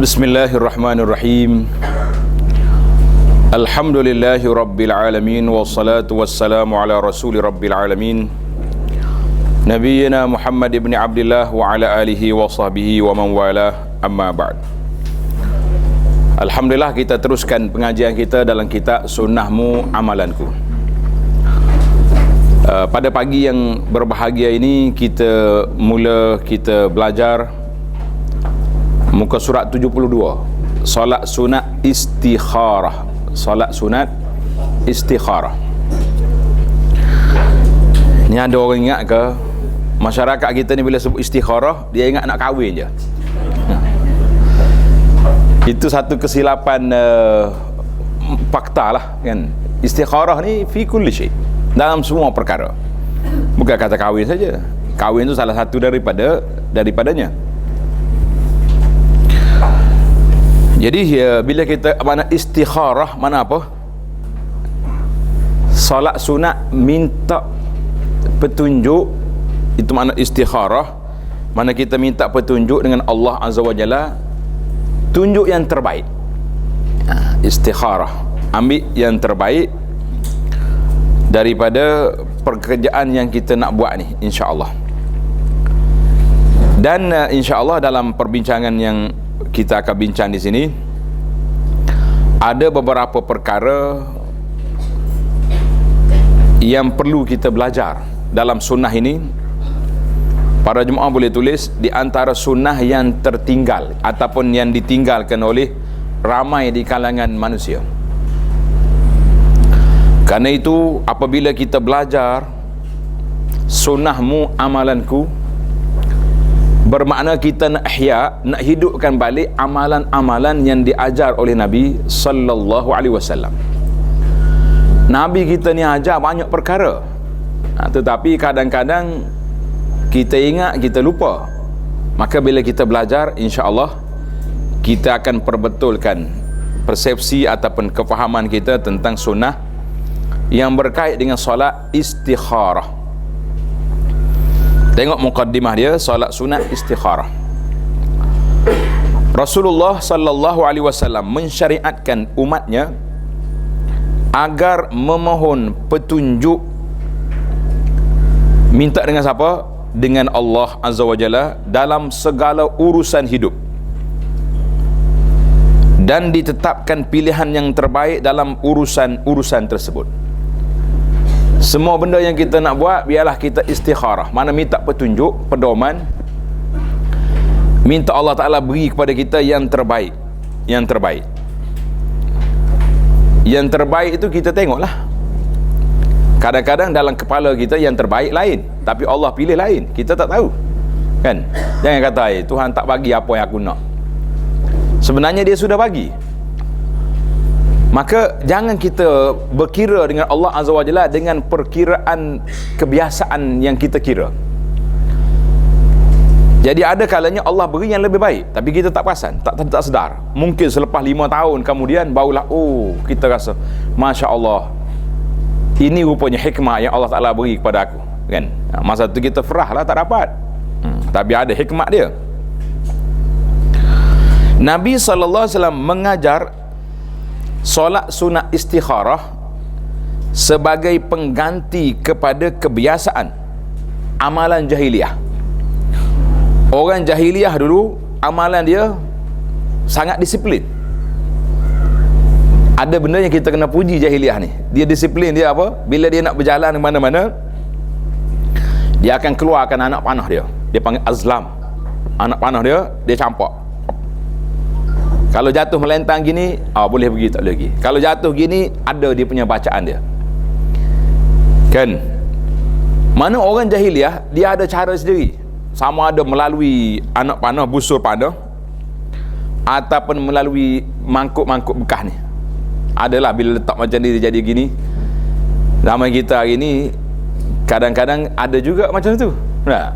Bismillahirrahmanirrahim. Alhamdulillahi rabbil alamin, wassalatu wassalamu ala rasuli rabbil alamin, Nabiyyina Muhammad ibn Abdillah wa ala alihi wa sahbihi wa man walah, amma ba'd. Alhamdulillah, kita teruskan pengajian kita dalam kitab Sunnahmu Amalanku. Pada pagi yang berbahagia ini kita belajar muka surat 72, solat sunat istikharah. Solat sunat istikharah. Ni ada orang ingat ke masyarakat kita ni bila sebut istikharah dia ingat nak kahwin je. Itu satu kesilapan fakta lah kan. Istikharah ni fi kulli syai, dalam semua perkara, bukan kata kahwin saja. Kahwin itu salah satu daripadanya. Jadi bila kita mana istikharah, mana apa? Solat sunat minta petunjuk, itu makna istikharah. Mana kita minta petunjuk dengan Allah Azza wa Jalla, tunjuk yang terbaik. Istikharah, ambil yang terbaik daripada pekerjaan yang kita nak buat ni, insya-Allah. Dan insya-Allah dalam perbincangan yang kita akan bincang di sini ada beberapa perkara yang perlu kita belajar dalam sunnah ini. Para jemaah boleh tulis di antara sunnah yang tertinggal ataupun yang ditinggalkan oleh ramai di kalangan manusia. Karena itu apabila kita belajar sunnahmu amalanku, bermakna kita nak hidupkan balik amalan-amalan yang diajar oleh Nabi sallallahu alaihi wasallam. Nabi kita ni ajar banyak perkara, tetapi kadang-kadang kita ingat, kita lupa. Maka bila kita belajar, insya-Allah kita akan perbetulkan persepsi ataupun kefahaman kita tentang sunnah yang berkait dengan solat istikharah. Tengok muqaddimah dia, solat sunat istikharah. Rasulullah sallallahu alaihi wasallam mensyariatkan umatnya agar memohon petunjuk. Minta dengan siapa? Dengan Allah Azza wa Jalla dalam segala urusan hidup. Dan ditetapkan pilihan yang terbaik dalam urusan-urusan tersebut. Semua benda yang kita nak buat, biarlah kita istikharah. Mana minta petunjuk, pedoman, minta Allah Ta'ala beri kepada kita yang terbaik. Yang terbaik itu kita tengoklah. Kadang-kadang dalam kepala kita yang terbaik lain, tapi Allah pilih lain, kita tak tahu kan. Jangan kata Tuhan tak bagi apa yang aku nak, sebenarnya dia sudah bagi. Maka jangan kita berkira dengan Allah Azza wa Jalla dengan perkiraan kebiasaan yang kita kira. Jadi ada kalanya Allah beri yang lebih baik, tapi kita tak perasan, tak sedar. Mungkin selepas 5 tahun kemudian barulah kita rasa, Masya Allah, ini rupanya hikmah yang Allah Ta'ala beri kepada aku kan. Masa tu kita ferahlah tak dapat, tapi ada hikmah dia. Nabi SAW mengajar solat sunat istikharah sebagai pengganti kepada kebiasaan amalan jahiliyah. Orang jahiliyah dulu amalan dia sangat disiplin. Ada benda yang kita kena puji jahiliyah ni, dia disiplin. Dia apa? Bila dia nak berjalan ke mana-mana, dia akan keluarkan anak panah dia panggil azlam. Anak panah dia campak. Kalau jatuh melentang gini, boleh pergi, tak boleh pergi. Kalau jatuh gini, ada dia punya bacaan dia kan. Mana orang jahiliyah, dia ada cara sendiri. Sama ada melalui anak panah, busur panah, ataupun melalui mangkuk-mangkuk bekas ni. Adalah bila letak macam ni dia jadi gini. Zaman kita hari ni kadang-kadang ada juga macam tu. Nah,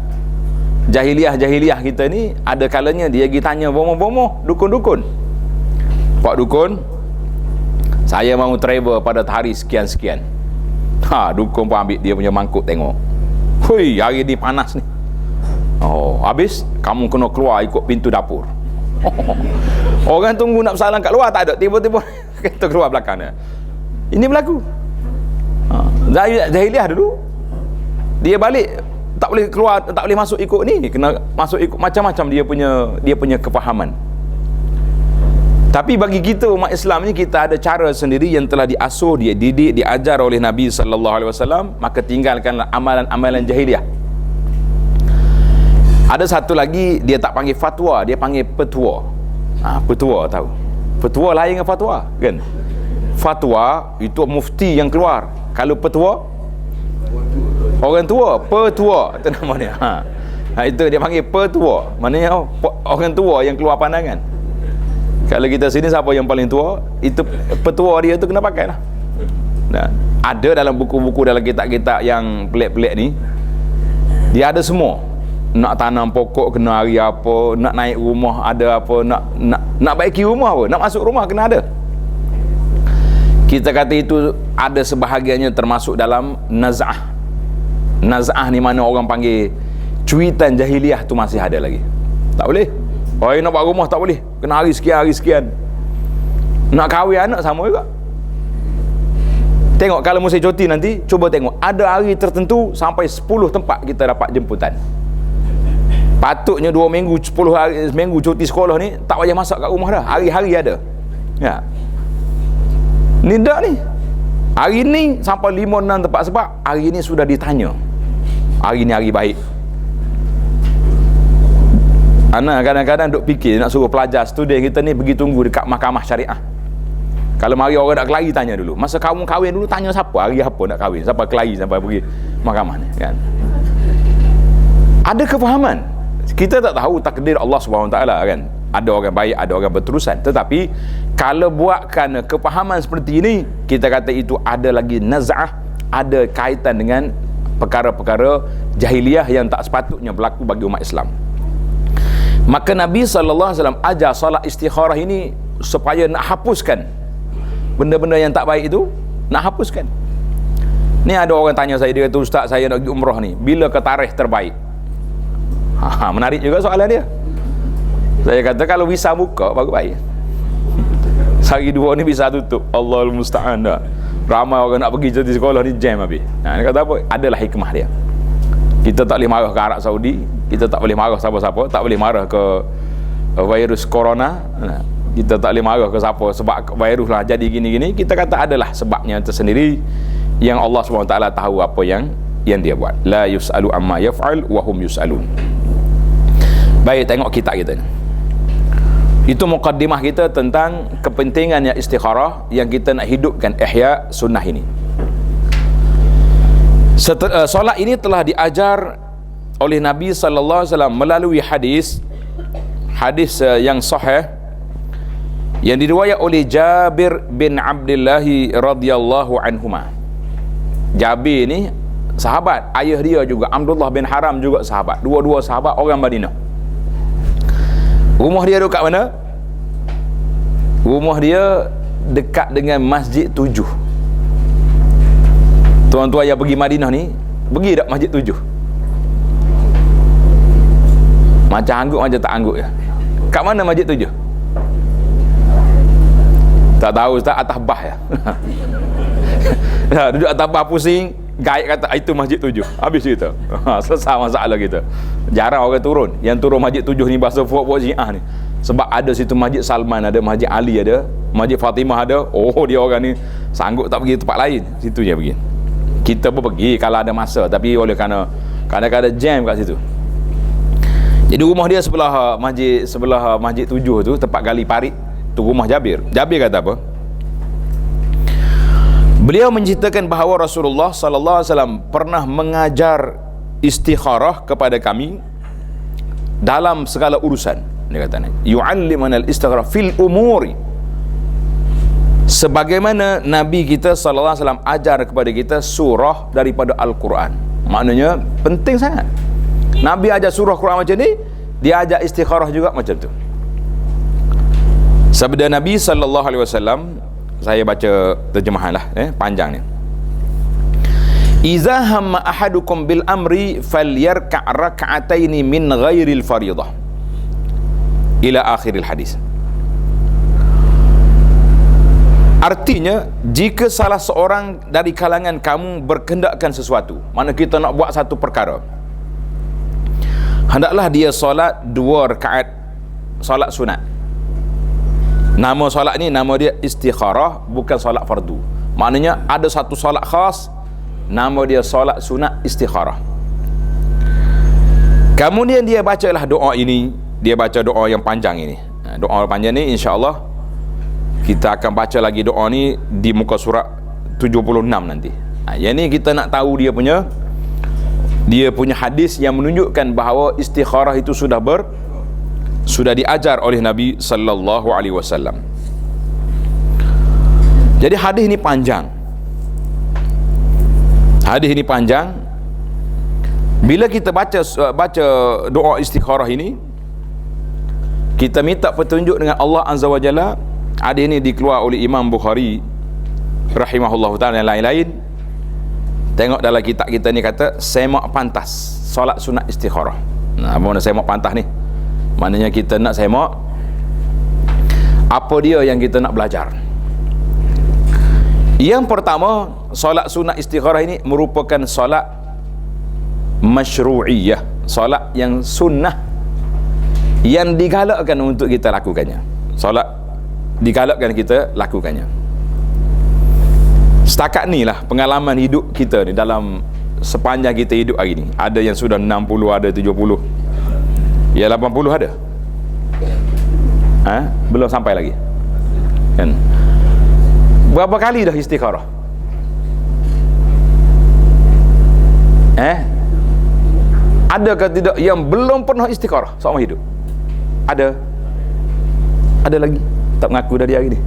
jahiliyah kita ni ada kalanya dia pergi tanya bomoh-bomoh, dukun-dukun. Pak dukun, saya mahu travel pada hari sekian-sekian. Dukun pun ambil dia punya mangkuk tengok. Hui, hari ni panas ni. Habis kamu kena keluar ikut pintu dapur. Orang tunggu nak bersalam kat luar tak ada, tiba-tiba kereta keluar belakang dia. Ini berlaku. Jahiliah dulu dia balik tak boleh keluar, tak boleh masuk ikut ni, kena masuk ikut macam-macam dia punya kefahaman. Tapi bagi kita umat Islam ni, kita ada cara sendiri yang telah diasuh, dia didik, diajar oleh Nabi sallallahu alaihi wasallam, maka tinggalkanlah amalan-amalan jahiliah. Ada satu lagi, dia tak panggil fatwa, dia panggil petua. Petua tahu. Petua lain dengan fatwa, kan? Fatwa itu mufti yang keluar. Kalau petua, orang tua, petua itu nama dia. Itu dia panggil petua. Maknanya orang tua yang keluar pandangan. Kalau kita sini siapa yang paling tua, itu petua dia tu kena pakai lah. Nah, ada dalam buku-buku, dalam kitab-kitab yang pelik-pelik ni, dia ada semua. Nak tanam pokok kena hari apa, nak naik rumah ada apa, nak baiki rumah apa, nak masuk rumah kena ada. Kita kata itu ada sebahagiannya termasuk dalam naz'ah. Naz'ah ni mana orang panggil cuitan jahiliah tu masih ada lagi. Tak boleh. Orang nak buat rumah tak boleh, kena hari sekian. Nak kahwin anak sama juga. Tengok kalau musim cuti nanti, cuba tengok ada hari tertentu sampai 10 tempat kita dapat jemputan. Patutnya 2 minggu, 10 hari, minggu cuti sekolah ni tak payah masak kat rumah dah, hari-hari ada. Ya. Ni tak ni. Hari ni sampai 5-6 tempat, sebab hari ni sudah ditanya. Hari ni hari baik. Anak kadang-kadang duk fikir nak suruh pelajar student kita ni pergi tunggu dekat mahkamah syariah. Kalau mari orang nak kelahi, tanya dulu. Masa kamu kahwin dulu, tanya siapa hari apa nak kahwin, siapa kelahi sampai pergi mahkamah ni, kan? Ada kefahaman. Kita tak tahu takdir Allah SWT, kan? Ada orang baik, ada orang berterusan. Tetapi kalau buatkan kefahaman seperti ini, kita kata itu ada lagi naz'ah, ada kaitan dengan perkara-perkara jahiliah yang tak sepatutnya berlaku bagi umat Islam. Maka Nabi SAW ajar salat istikharah ini supaya nak hapuskan benda-benda yang tak baik itu, nak hapuskan. Ni ada orang tanya saya, dia kata, Ustaz saya nak pergi umrah ni, bila ke tarikh terbaik? Menarik juga soalan dia. Saya kata kalau visa buka baru baik. Sehari dua ni visa tutup, Allahul musta'an dah. Ramai orang nak pergi cuti sekolah ni jam habis. Dia kata apa? Adalah hikmah dia. Kita tak boleh marah ke Arab Saudi, kita tak boleh marah siapa-siapa, tak boleh marah ke virus corona, kita tak boleh marah ke siapa sebab virus lah jadi gini-gini. Kita kata adalah sebabnya tersendiri yang Allah SWT tahu apa yang dia buat. La yus'alu amma yaf'al wa hum yus'alun. Baik, tengok kitab kita ni. Itu mukaddimah kita tentang kepentingannya istikharah yang kita nak hidupkan ihya sunnah ini. Solat ini telah diajar oleh Nabi sallallahu alaihi wasallam melalui hadis yang sahih yang diriwayat oleh Jabir bin Abdullah radhiyallahu anhuma. Jabir ni sahabat, ayah dia juga Abdullah bin Haram juga sahabat, dua-dua sahabat orang Madinah. Rumah dia dekat mana? Rumah dia dekat dengan Masjid 7. Tuan-tuan yang pergi Madinah ni, pergi tak Masjid 7? Macam angguk macam tak angguk ya. Kat mana Masjid 7? Tak tahu Ustaz, atas bah ya. Duduk atas bah pusing, gaib kata itu Masjid 7. Habis kita. Selesai masalah kita. Jarang orang turun. Yang turun Masjid 7 ni bahasa puak-puak Syiah ni. Sebab ada situ Masjid Salman, ada Masjid Ali, ada Masjid Fatimah ada. Oh, dia orang ni sanggup tak pergi tempat lain. Situ je pergi. Kita pun pergi kalau ada masa, tapi oleh kerana kadang-kadang jam kat situ. Jadi rumah dia sebelah Masjid 7 tu, tempat gali parit tu rumah Jabir. Jabir kata apa? Beliau menceritakan bahawa Rasulullah sallallahu alaihi wasallam pernah mengajar istikharah kepada kami dalam segala urusan. Dia kata ni, yu'allimuna al-istikharah fil umuri. Sebagaimana Nabi kita sallallahu alaihi wasallam ajar kepada kita surah daripada Al-Quran. Maknanya penting sangat. Nabi ajar surah Quran macam ni, dia ajar istikharah juga macam tu. Sabda Nabi sallallahu alaihi wasallam, saya baca terjemahan lah, panjang ni. Iza hamma ahadukum bil amri falyarka' rak'ataini min ghairil faridah. ila akhiril hadis. Artinya, jika salah seorang dari kalangan kamu berkehendakkan sesuatu, mana kita nak buat satu perkara, hendaklah dia solat 2 rakaat solat sunat. Nama solat ni nama dia istikharah, bukan solat fardu. Maknanya ada satu solat khas, nama dia solat sunat istikharah. Kemudian dia bacalah doa ini, dia baca doa yang panjang ini. Doa panjang ni insya-Allah kita akan baca lagi doa ni di muka surat 76 nanti. Yang ni kita nak tahu dia punya hadis yang menunjukkan bahawa istikharah itu sudah diajar oleh Nabi sallallahu alaihi wasallam. Jadi hadis ini panjang. Hadis ini panjang. Bila kita baca doa istikharah ini, kita minta petunjuk dengan Allah Azza wa Jalla. Hadis ini dikeluar oleh Imam Bukhari rahimahullahu ta'ala dan lain-lain. Tengok dalam kitab kita ni kata semak pantas solat sunat istikharah. Nah, apa nak semak pantas ni? Maknanya kita nak semak apa dia yang kita nak belajar. Yang pertama, solat sunat istikharah ini merupakan solat masyru'iyah, solat yang sunnah, yang digalakkan untuk kita lakukannya. Solat digalakkan kita lakukannya. Setakat ni lah pengalaman hidup kita ni, dalam sepanjang kita hidup hari ni. Ada yang sudah 60, ada 70, ya 80 ada. Belum sampai lagi kan. Berapa kali dah istikharah? Adakah tidak yang belum pernah istikharah seumur hidup? Ada lagi tak mengaku dari hari ni.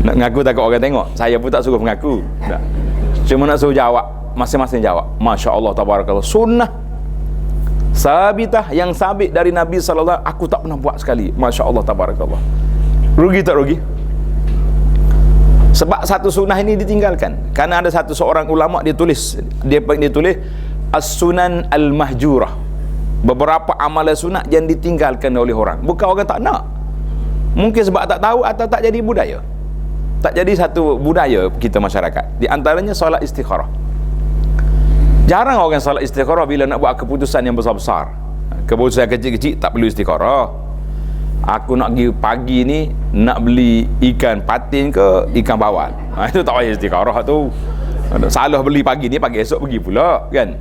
Nak mengaku takut orang tengok. Saya pun tak suruh mengaku, tak. Cuma nak suruh jawab, masing-masing jawab. Masya Allah, tabarakallah, sunnah sabitah, yang sabit dari Nabi SAW. Aku tak pernah buat sekali. Masya Allah, tabarakallah. Rugi tak rugi? Sebab satu sunnah ini ditinggalkan. Karena ada seorang ulama dia tulis as-sunan al-mahjurah, beberapa amalan sunat yang ditinggalkan oleh orang. Bukan orang tak nak, mungkin sebab tak tahu atau tak jadi budaya. Tak jadi satu budaya kita masyarakat. Di antaranya solat istikharah. Jarang orang solat istikharah bila nak buat keputusan yang besar-besar. Keputusan kecil-kecil tak perlu istikharah. Aku nak pergi pagi ni nak beli ikan patin ke ikan bawal, itu tak payah istikharah tu. Salah beli pagi ni, pagi esok pergi pula kan.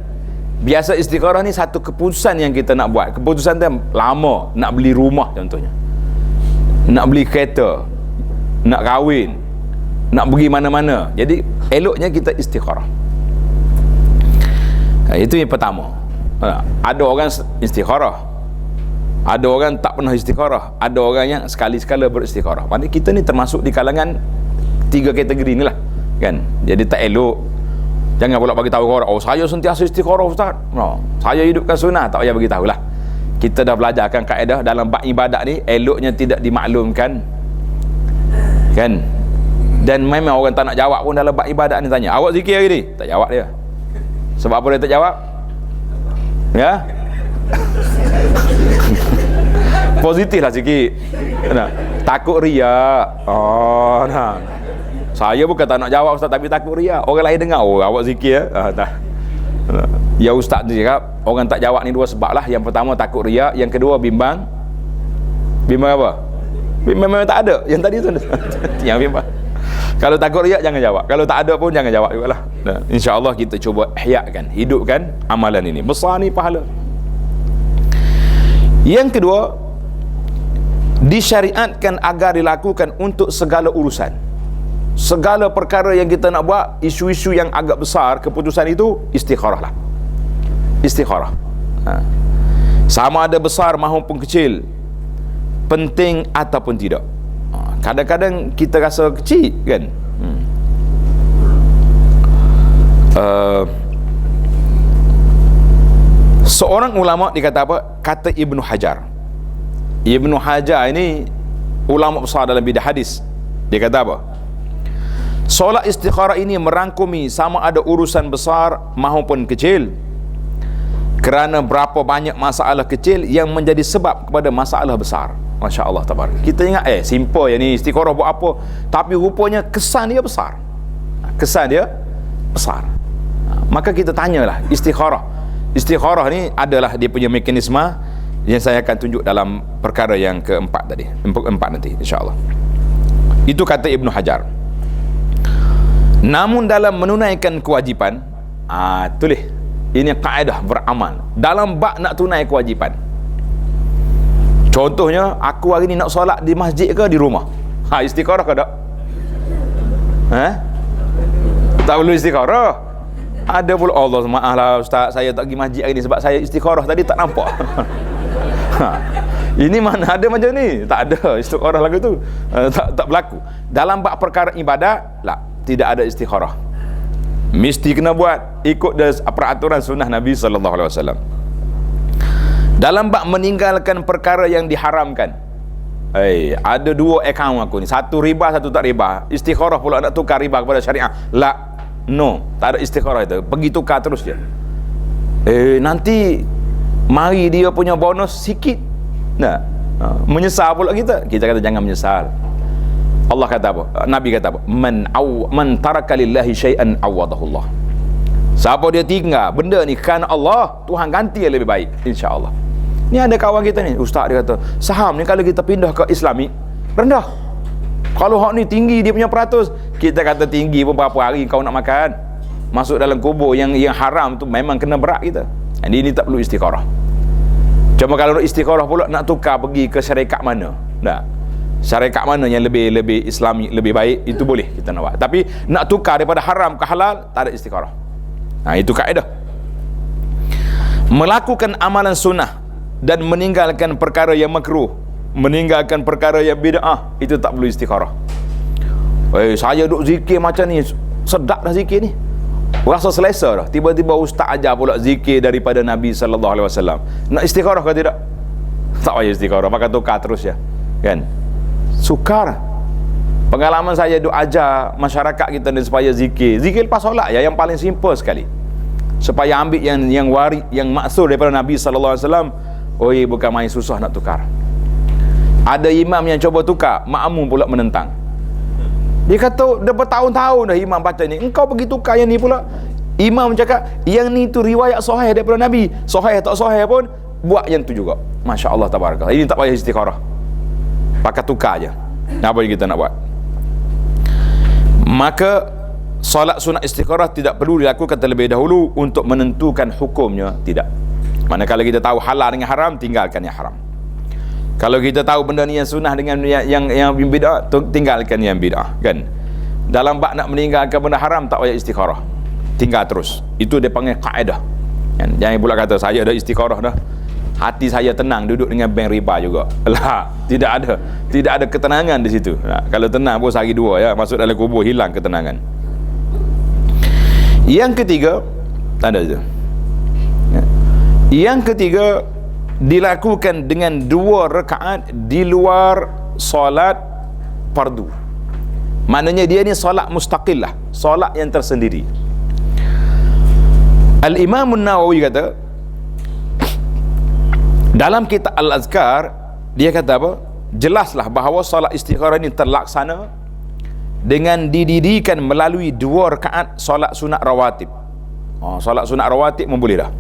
Biasa istikharah ni satu keputusan yang kita nak buat. Keputusan tu lama, nak beli rumah contohnya, nak beli kereta, nak kahwin, nak pergi mana-mana. Jadi eloknya kita istikharah. Itu yang pertama. Ada orang istikharah, ada orang tak pernah istikharah, ada orang yang sekali-sekala beristikharah. Maksudnya kita ni termasuk di kalangan 3 kategori ni lah kan. Jadi tak elok. Jangan pula bagi tahu orang, oh saya sentiasa istikharah ustaz, saya hidupkan sunnah. Tak payah bagi tahulah. Kita dah belajarkan kaedah dalam bab ibadat ni, eloknya tidak dimaklumkan kan. Dan memang orang tak nak jawab pun dalam bab ibadat ni, tanya awak zikir hari ni, tak jawab dia. Sebab apa dia tak jawab? Ya, positif lah sikit. Takut riak. Saya bukan tak nak jawab ustaz, tapi takut riak. Orang lain dengar, oh awak zikir tak. Ya ustaz tu cakap orang tak jawab ni 2 sebab lah. Yang pertama takut riak, yang kedua bimbang. Bimbang apa? Memang tak ada. Yang tadi tu yang bimbang. Kalau takut riak jangan jawab, kalau tak ada pun jangan jawab jugalah. InsyaAllah kita cuba ihyakan, hidupkan amalan ini. Besar ni pahala. Yang kedua, disyariatkan agar dilakukan untuk segala urusan, segala perkara yang kita nak buat, isu-isu yang agak besar, keputusan itu istikharah lah. Istikharah sama ada besar maupun kecil, penting ataupun tidak. Kadang-kadang kita rasa kecil kan. Seorang ulama dikata apa? Kata Ibnu Hajar. Ibnu Hajar ini ulama besar dalam bidang hadis. Dia kata apa? Solat istikharah ini merangkumi sama ada urusan besar maupun kecil, kerana berapa banyak masalah kecil yang menjadi sebab kepada masalah besar. Masya Allah tabarak. Kita ingat simple ya ni, istikharah buat apa, tapi rupanya kesan dia besar. Kesan dia besar. Maka kita tanyalah istikharah. Istikharah ni adalah dia punya mekanisme yang saya akan tunjuk dalam perkara yang keempat tadi, empat nanti insya-Allah. Itu kata Ibnu Hajar. Namun dalam menunaikan kewajipan, tulis ini kaedah beramal dalam bab nak tunai kewajipan. Contohnya, aku hari ni nak solat di masjid ke di rumah? Istikharah ke tak? Tak perlu istikharah. Ada pula, Allah maaf lah ustaz, saya tak pergi masjid hari ni sebab saya istikharah tadi tak nampak. Ini mana ada macam ni? Tak ada istikharah lagu tu. Tak berlaku. Dalam bab perkara ibadat, tidak ada istikharah. Mesti kena buat ikut peraturan sunnah Nabi SAW. Dalam bab meninggalkan perkara yang diharamkan, ada dua akaun aku ni, satu riba, satu tak riba. Istikharah pula nak tukar riba kepada syariah. No, tak ada istikharah itu. Pergi tukar terus je. Nanti mari dia punya bonus sikit. Menyesal pula kita. Kita kata jangan menyesal. Allah kata apa? Nabi kata apa? Man taraka lillahi syai'an awadahullah. Siapa dia tinggal benda ni kerana Allah, Tuhan ganti yang lebih baik, insya-Allah. Ni ada kawan kita ni, ustaz, dia kata saham ni kalau kita pindah ke Islami rendah. Kalau hak ni tinggi dia punya peratus, kita kata tinggi pun berapa hari kau nak makan. Masuk dalam kubur yang haram tu memang kena berat kita. Jadi ini tak perlu istikharah. Cuma kalau istikharah pula nak tukar pergi ke syarikat mana? Syarikat mana yang lebih Islami, lebih baik, itu boleh kita nak buat. Tapi nak tukar daripada haram ke halal, tak ada istikharah. Itu kaedah. Melakukan amalan sunnah dan meninggalkan perkara yang makruh, meninggalkan perkara yang bid'ah, itu tak perlu istikharah. Saya duk zikir macam ni, sedap dah zikir ni, rasa selesa dah. Tiba-tiba ustaz ajar pula zikir daripada Nabi SAW. Nak istikharah ke tidak? Tak payah istikharah, pakai tukar terus ya, kan? Sukar. Pengalaman saya duk ajar masyarakat kita ni supaya zikir lepas solat ya, yang paling simple sekali, supaya ambil yang warid, yang maksud daripada Nabi SAW. Bukan main susah nak tukar. Ada imam yang cuba tukar, makmum pula menentang. Dia kata dah bertahun-tahun dah imam baca ni, engkau pergi tukar yang ni pula. Imam cakap yang ni tu riwayat sahih daripada Nabi, sahih tak sahih pun buat yang tu juga. Masya Allah tabarakallah. Ini tak payah istikharah, pakai tukar je. Apa yang kita nak buat? Maka solat sunat istikharah tidak perlu dilakukan terlebih dahulu untuk menentukan hukumnya, tidak. Manakala kita tahu halal dengan haram, tinggalkan yang haram. Kalau kita tahu benda ni yang sunnah dengan yang bid'ah, tinggalkan yang bid'ah, kan? Dalam bab nak meninggalkan benda haram, tak payah istikharah, tinggal terus. Itu dia panggil kaedah, kan? Jangan pula kata saya ada istikharah dah, hati saya tenang duduk dengan bank riba juga. Tidak ada ketenangan di situ. Kalau tenang pun sehari dua ya, masuk dalam kubur hilang ketenangan. Yang ketiga, tak ada je. Yang ketiga, dilakukan dengan 2 rakaat di luar solat fardu. Maknanya dia ni solat mustaqillah, solat yang tersendiri. Al-Imam An-Nawawi kata dalam kitab Al-Azkar, dia kata apa? Jelaslah bahawa solat istikharah ini terlaksana dengan didirikan melalui 2 rakaat solat sunat rawatib. Solat sunat rawatib pun boleh dah.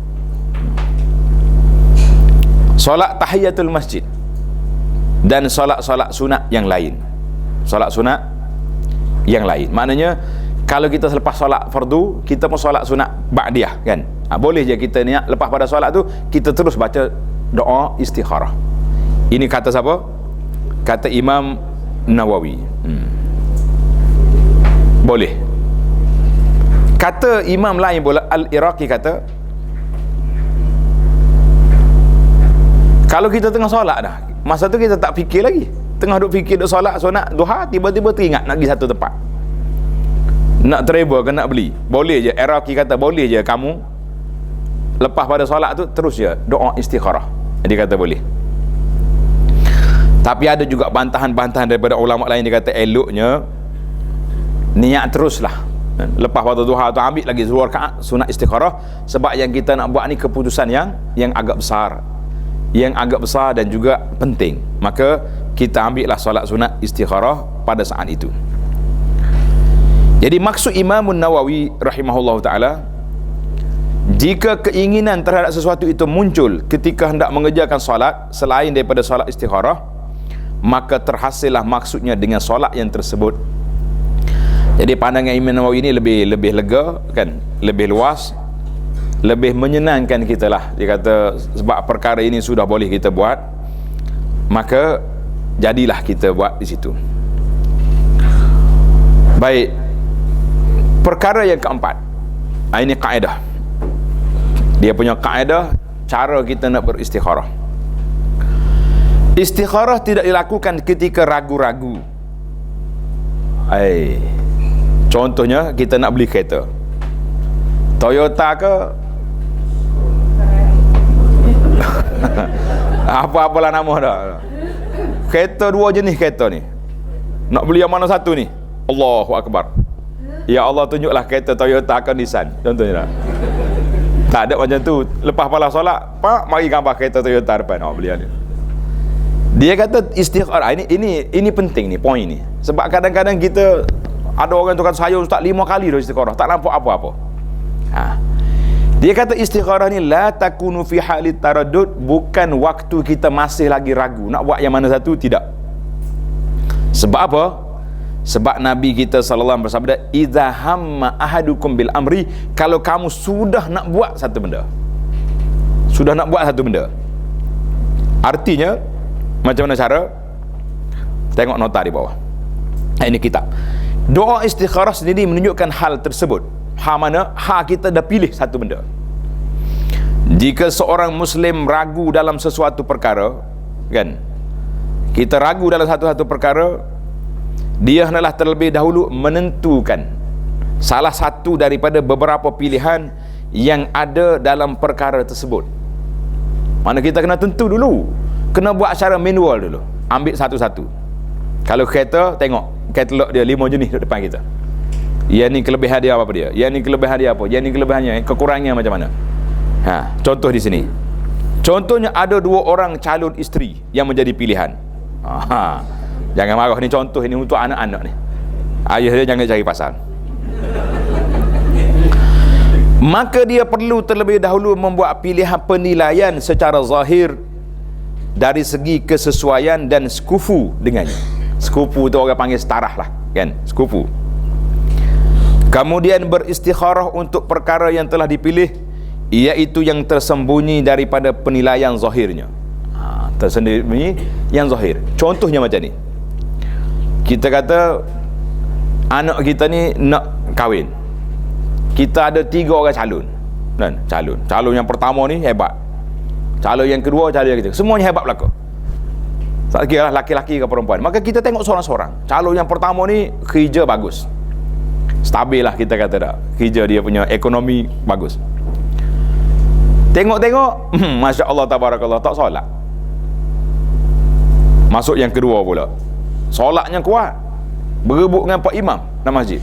Solat tahiyatul masjid dan solat-solat sunat yang lain. Solat sunat yang lain. Maknanya kalau kita selepas solat fardu, kita pun solat sunat ba'diyah, kan? Boleh je kita niat lepas pada solat tu kita terus baca doa istikharah. Ini kata siapa? Kata Imam Nawawi. Boleh. Kata imam lain pula, Al-Iraqi kata, kalau kita tengah solat dah, masa tu kita tak fikir lagi, tengah duk fikir duk solat sunat duha, tiba-tiba teringat nak pergi satu tempat, nak travel ke nak beli, boleh je. Iraqi kata boleh je kamu lepas pada solat tu terus je doa istikharah. Dia kata boleh. Tapi ada juga bantahan-bantahan daripada ulama lain, dia kata eloknya niat teruslah. Lepas waktu duha tu ambil lagi 2 rakaat sunat istikharah, sebab yang kita nak buat ni keputusan yang agak besar, dan juga penting. Maka kita ambillah solat sunat istikharah pada saat itu. Jadi maksud Imam Nawawi rahimahullah ta'ala, jika keinginan terhadap sesuatu itu muncul ketika hendak mengerjakan solat selain daripada solat istikharah, maka terhasillah maksudnya dengan solat yang tersebut. Jadi pandangan Imam Nawawi ini lebih lega kan, lebih luas, lebih menyenangkan kita lah. Dia kata sebab perkara ini sudah boleh kita buat, maka jadilah kita buat di situ. Baik, perkara yang keempat, ini kaedah. Dia punya kaedah cara kita nak beristikharah. Istikharah tidak dilakukan ketika ragu-ragu. Contohnya kita nak beli kereta Toyota ke apa-apalah nama dah. Kereta 2 jenis kereta ni, nak beli yang mana satu ni? Allahu Akbar. Ya Allah, tunjuklah kereta Toyota ke Nissan contohnya dah. Tak ada macam tu. Lepas pala solat, pak, mari gambar kereta Toyota depan. Beli ni. Dia kata istikharah ini penting ni, poin ni. Sebab kadang-kadang kita ada orang tu kata saya ustaz 5 kali dah istikharah, tak nampak apa-apa. Dia kata istikharah ni la takunu fi halit taraddud, bukan waktu kita masih lagi ragu nak buat yang mana satu, tidak. Sebab apa? Sebab Nabi kita sallallahu alaihi wasallam bersabda, idza hamma ahadukum bil amri, kalau kamu sudah nak buat satu benda, artinya macam mana cara? Tengok nota di bawah. Ini kitab. Doa istikharah sendiri menunjukkan hal tersebut. Mana? Kita dah pilih satu benda. Jika seorang Muslim ragu dalam sesuatu perkara, kan? Kita ragu dalam satu perkara, dia hendaklah terlebih dahulu menentukan salah satu daripada beberapa pilihan yang ada dalam perkara tersebut. Mana kita kena tentu dulu, kena buat secara manual dulu, ambil satu-satu. Kalau kereta, tengok katalog dia 5 jenis depan kita. Yang ni kelebihan dia apa dia, yang ni kelebihan dia apa, yang ni kelebihannya, kekurangannya macam mana. Contoh di sini, contohnya ada 2 orang calon isteri yang menjadi pilihan. Jangan marah, ni contoh ini untuk anak-anak ni. Ayah dia jangan cari pasal. Maka dia perlu terlebih dahulu membuat pilihan penilaian secara zahir dari segi kesesuaian dan sekufu dengannya. Sekufu tu orang panggil setarah lah, kan? Sekufu. Kemudian beristikharah untuk perkara yang telah dipilih, iaitu yang tersembunyi daripada penilaian zahirnya. Tersembunyi yang zahir. Contohnya macam ni. Kita kata anak kita ni nak kahwin. Kita ada 3 orang calon. Kan? Calon yang pertama ni hebat. Calon yang kedua, calon yang ketiga, semuanya hebat belaka. Tak kira lah laki-laki ke perempuan. Maka kita tengok seorang-seorang. Calon yang pertama ni kerja bagus, stabil lah kita kata dah. Kerja dia punya ekonomi bagus. Tengok-tengok, Masya Allah tabarakallah, tak solat. Masuk yang kedua pula, solatnya kuat, berebut dengan Pak Imam dalam masjid.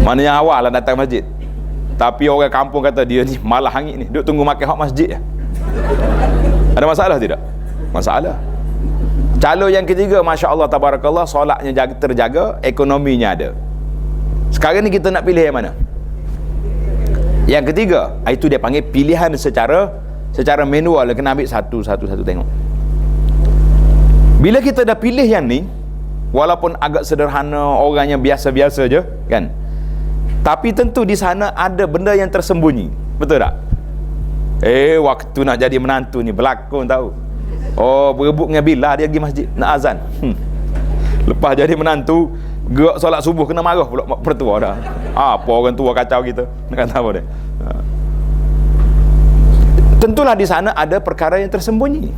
Mana yang awal lah datang masjid, tapi orang kampung kata dia ni malah hangit ni, duduk tunggu makan hak masjid je. Ada masalah tidak? Masalah. Calon yang ketiga, Masya Allah tabarakallah, solatnya terjaga, ekonominya ada. Sekarang ni kita nak pilih yang mana? Yang ketiga, itu dia panggil pilihan secara manual. Kena ambil satu tengok. Bila kita dah pilih yang ni, walaupun agak sederhana, orangnya biasa-biasa je, kan? Tapi tentu di sana ada benda yang tersembunyi. Betul tak? Waktu nak jadi menantu ni berlakon tahu. Berebut dengan Bilal, dia pergi masjid nak azan. Lepas jadi menantu, gerak solat subuh, kena marah pula pertua dah. Apa orang tua kacau kita, nak kata apa dia. Tentulah di sana ada perkara yang tersembunyi,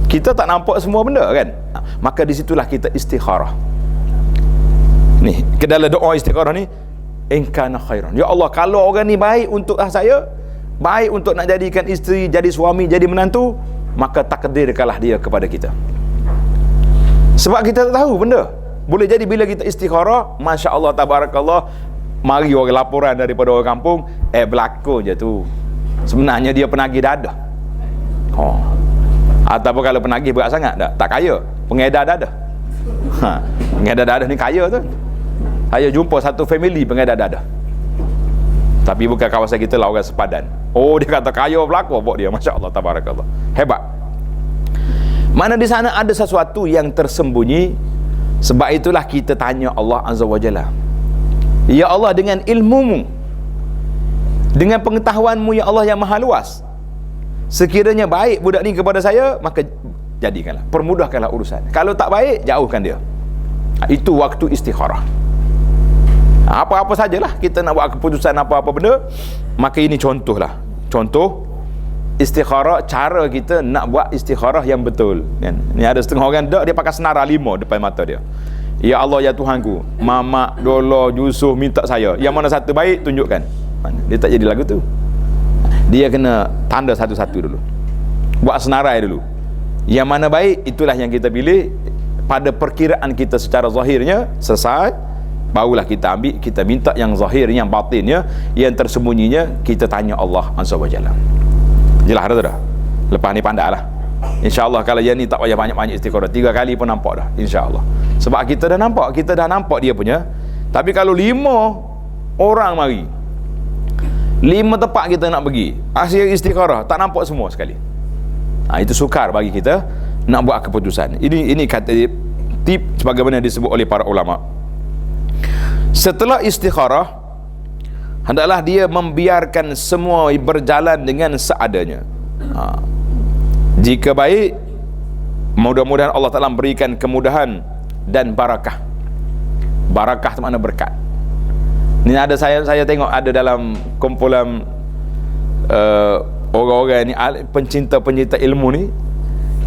kita tak nampak semua benda, kan? Maka di situlah kita istikharah. Ni ke dalam doa istikharah ni, in kana khairan, ya Allah, kalau orang ni baik untuk saya, baik untuk nak jadikan isteri, jadi suami, jadi menantu, maka takdirkanlah dia kepada kita. Sebab kita tak tahu benda. Boleh jadi bila kita istikharah, Masya Allah, tabarakallah, mari orang laporan daripada orang kampung, berlakon je tu, sebenarnya dia penagih dadah. Ataupun kalau penagih berat sangat, tak kaya, pengedar dadah. Pengedar dadah ni kaya tu. Saya jumpa satu family pengedar dadah, tapi bukan kawasan kita lah, orang sepadan. Dia kata kaya berlakon buat dia. Masya Allah, tabarakallah, hebat. Mana di sana ada sesuatu yang tersembunyi. Sebab itulah kita tanya Allah Azza wa Jalla, ya Allah, dengan ilmumu, dengan pengetahuanmu ya Allah yang maha luas, sekiranya baik budak ni kepada saya, maka jadikanlah, permudahkanlah urusan. Kalau tak baik, jauhkan dia. Itu waktu istikharah. Apa-apa sajalah kita nak buat keputusan apa-apa benda, maka ini contohlah, contoh istikharah, cara kita nak buat istikharah yang betul, kan? Ni ada setengah orang dia pakai senara 5 depan mata dia. Ya Allah, ya Tuhanku, Mamak, Dolo, Yusuf minta saya, yang mana satu baik tunjukkan. Dia tak jadi lagu tu. Dia kena tanda satu-satu dulu, buat senarai dulu. Yang mana baik, itulah yang kita pilih. Pada perkiraan kita secara zahirnya selesai, barulah kita ambil, kita minta yang zahir, yang batinnya, yang tersembunyinya kita tanya Allah Azza wa Jalla. Jelas dah. Lepas ni pandai lah, InsyaAllah. Kalau yang ni tak payah banyak-banyak istikharah, 3 kali pun nampak dah, InsyaAllah. Sebab kita dah nampak dia punya. Tapi kalau 5 orang mari, 5 tempat kita nak pergi, asyik istikharah, tak nampak semua sekali. Itu sukar bagi kita nak buat keputusan. Ini kata tip sebagaimana disebut oleh para ulama. Setelah istikharah, hendaklah dia membiarkan semua berjalan dengan seadanya. Jika baik, mudah-mudahan Allah Ta'ala berikan kemudahan dan barakah. Barakah itu makna berkat. Ini ada saya tengok ada dalam kumpulan orang-orang ni, pencinta-pencinta ilmu ni,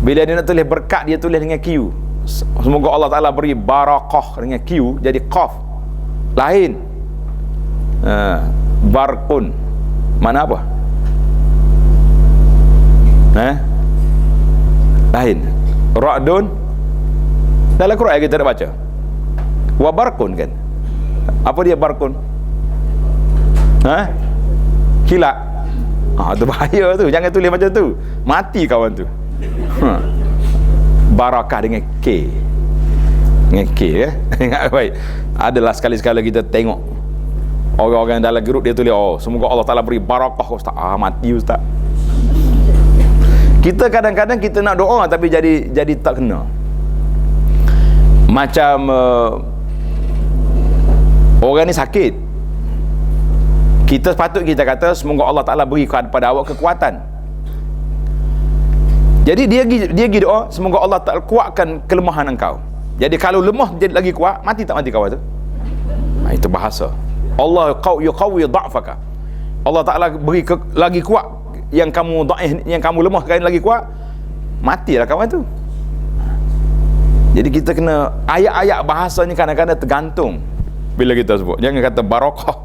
bila dia nak tulis berkat, dia tulis dengan Q. Semoga Allah Ta'ala beri barakah dengan Q, jadi qaf. Lain. Barkun mana apa? Lain. Ra'dun dalam Quran kita nak baca wa barkun, kan? Apa dia barkun? Kilat. Tu bahaya tu, jangan tulis macam tu, mati kawan tu. Barakah dengan K, dengan K, ya. Ingat baik. Adalah sekali-sekala kita tengok orang-orang dalam grup dia tulis, semoga Allah Ta'ala beri barakah ustaz. Mati ustaz. Kita kadang-kadang kita nak doa tapi jadi tak kena. Macam orang ni sakit, kita sepatut kita kata semoga Allah Ta'ala beri kepada awak kekuatan. Jadi dia pergi doa, semoga Allah Ta'ala kuatkan kelemahan engkau. Jadi kalau lemah jadi lagi kuat, mati tak mati kawan tu? Itu bahasa Allah, yuqawwi dha'faka. Allah Ta'ala beri lagi kuat yang kamu dhaif, yang kamu lemah sekali lagi kuat, matilah kawan tu. Jadi kita kena, ayat-ayat bahasa ni kadang-kadang tergantung bila kita sebut. Jangan kata barakah.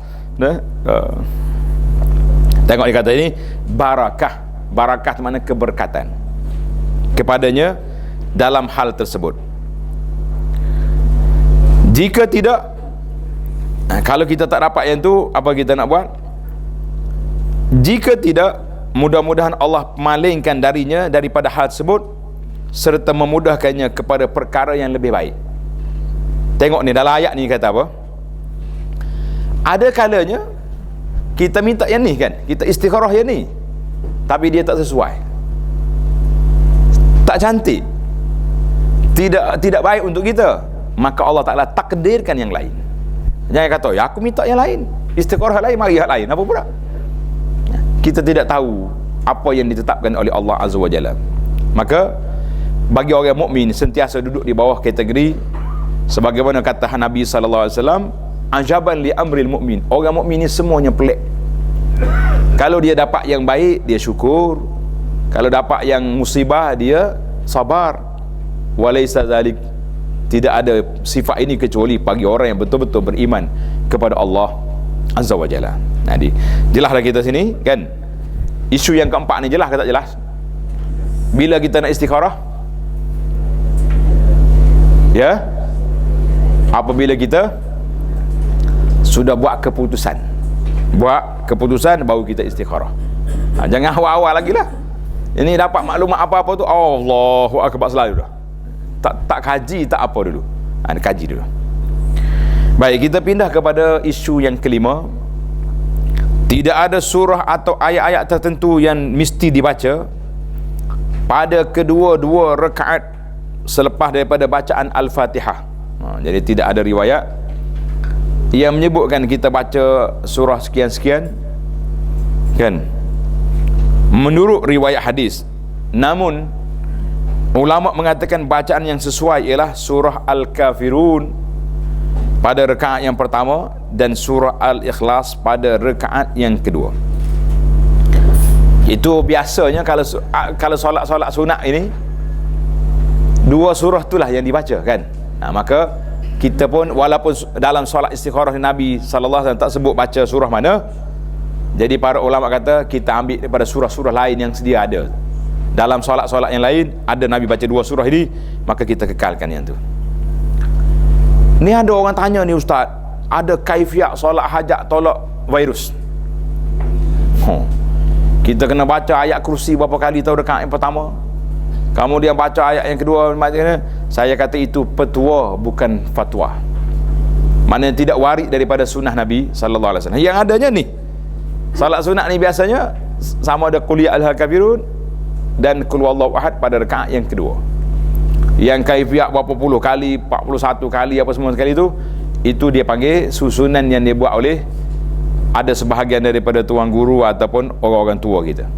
Tengok dia kata ini barakah. Barakah mana keberkatan kepadanya dalam hal tersebut. Jika tidak, kalau kita tak dapat yang tu, apa kita nak buat? Jika tidak, mudah-mudahan Allah malingkan darinya daripada hal tersebut serta memudahkannya kepada perkara yang lebih baik. Tengok ni dalam ayat ni kata apa? Ada kalanya kita minta yang ni, kan? Kita istikharah yang ni, tapi dia tak sesuai, tak cantik, tidak baik untuk kita, maka Allah Ta'ala takdirkan yang lain. Jangan kata, ya aku minta yang lain, istikharah lain, mari yang lain, apa pula? Kita tidak tahu apa yang ditetapkan oleh Allah Azza wa Jalla. Maka bagi orang mukmin sentiasa duduk di bawah kategori sebagaimana kata Nabi sallallahu alaihi wasallam, ajaban li amril mukmin. Orang mukmin ni semuanya pelik. Kalau dia dapat yang baik, dia syukur. Kalau dapat yang musibah, dia sabar. Walaysa zalik, tidak ada sifat ini kecuali bagi orang yang betul-betul beriman kepada Allah Azza wa Jalla. Jadi jelaslah kita sini, kan? Isu yang keempat ni jelas ke tak jelas? Bila kita nak istikharah, ya, apabila kita sudah buat keputusan baru kita istikharah. Jangan awal-awal lagi lah. Ini dapat maklumat apa-apa tu Allahu akbar selalu dah. Tak kaji, tak apa dulu. Kaji dulu. Baik, kita pindah kepada isu yang kelima. Tidak ada surah atau ayat-ayat tertentu yang mesti dibaca pada kedua-dua rakaat selepas daripada bacaan Al-Fatihah. Jadi tidak ada riwayat yang menyebutkan kita baca surah sekian-sekian, kan, menurut riwayat hadis. Namun ulama mengatakan bacaan yang sesuai ialah surah Al-Kafirun pada rakaat yang pertama dan surah Al-Ikhlas pada rakaat yang kedua. Itu biasanya kalau solat-solat sunat ini, dua surah itulah yang dibaca, kan. Maka kita pun walaupun dalam solat istikharah Nabi sallallahu alaihi wasallam tak sebut baca surah mana, jadi para ulama kata kita ambil daripada surah-surah lain yang sedia ada. Dalam solat-solat yang lain ada Nabi baca dua surah ini, maka kita kekalkan yang tu. Ni ada orang tanya ni, ustaz, ada kaifiat solat hajat tolak virus. Kita kena baca ayat kursi berapa kali tahu rakaat yang pertama, kemudian baca ayat yang kedua. Saya kata itu petua, bukan fatwa. Maknanya tidak waris daripada sunnah Nabi sallallahu alaihi wasallam. Yang adanya ni, salat sunat ni biasanya sama ada qul ya ayyuhal kafirun dan qul huwallahu ahad pada rakaat yang kedua. Yang kaifiat berapa puluh kali, 41 kali apa semua sekali itu dia panggil susunan yang dia buat oleh ada sebahagian daripada tuan guru ataupun orang-orang tua kita.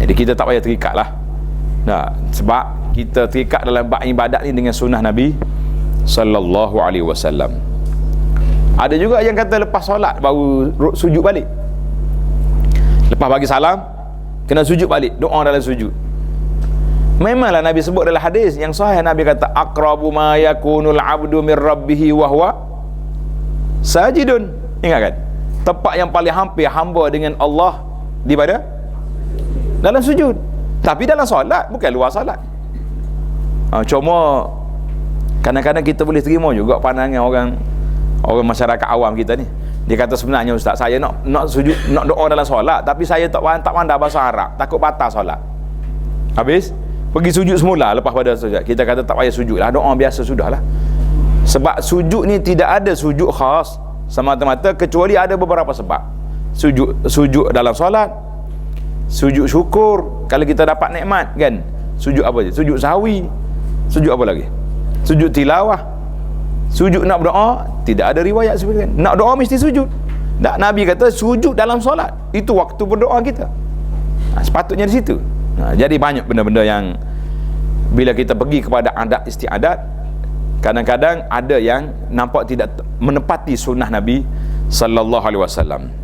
Jadi kita tak payah terikat lah. Sebab kita terikat dalam bab ibadat ni dengan sunnah Nabi sallallahu alaihi wasallam. Ada juga yang kata lepas solat baru sujud balik. Lepas bagi salam kena sujud balik, doa dalam sujud. Memanglah Nabi sebut dalam hadis yang sahih, Nabi kata aqrabu ma yakunul abdu min rabbih wa huwa sajidun. Ingat kan? Tempat yang paling hampir hamba dengan Allah di mana? Dalam sujud. Tapi dalam solat, bukan luar solat. Cuma kadang-kadang kita boleh terima juga pandangan orang masyarakat awam kita ni. Dia kata sebenarnya ustaz, saya nak sujud, nak doa dalam solat, tapi saya tak pandai bahasa Arab, takut batal solat. Habis pergi sujud semula lepas pada sujud. Kita kata tak payah sujud lah, doa biasa sudahlah. Sebab sujud ni tidak ada sujud khas semata-mata, kecuali ada beberapa sebab. Sujud dalam solat, sujud syukur kalau kita dapat nikmat, kan. Sujud apa je? Sujud sahwi. Sujud apa lagi? Sujud tilawah. Sujud nak berdoa, tidak ada riwayat seperti itu. Nak doa mesti sujud. Tak, Nabi kata sujud dalam solat, itu waktu berdoa kita. Sepatutnya di situ. Jadi banyak benda-benda yang bila kita pergi kepada adat istiadat, kadang-kadang ada yang nampak tidak menepati sunnah Nabi sallallahu alaihi wasallam.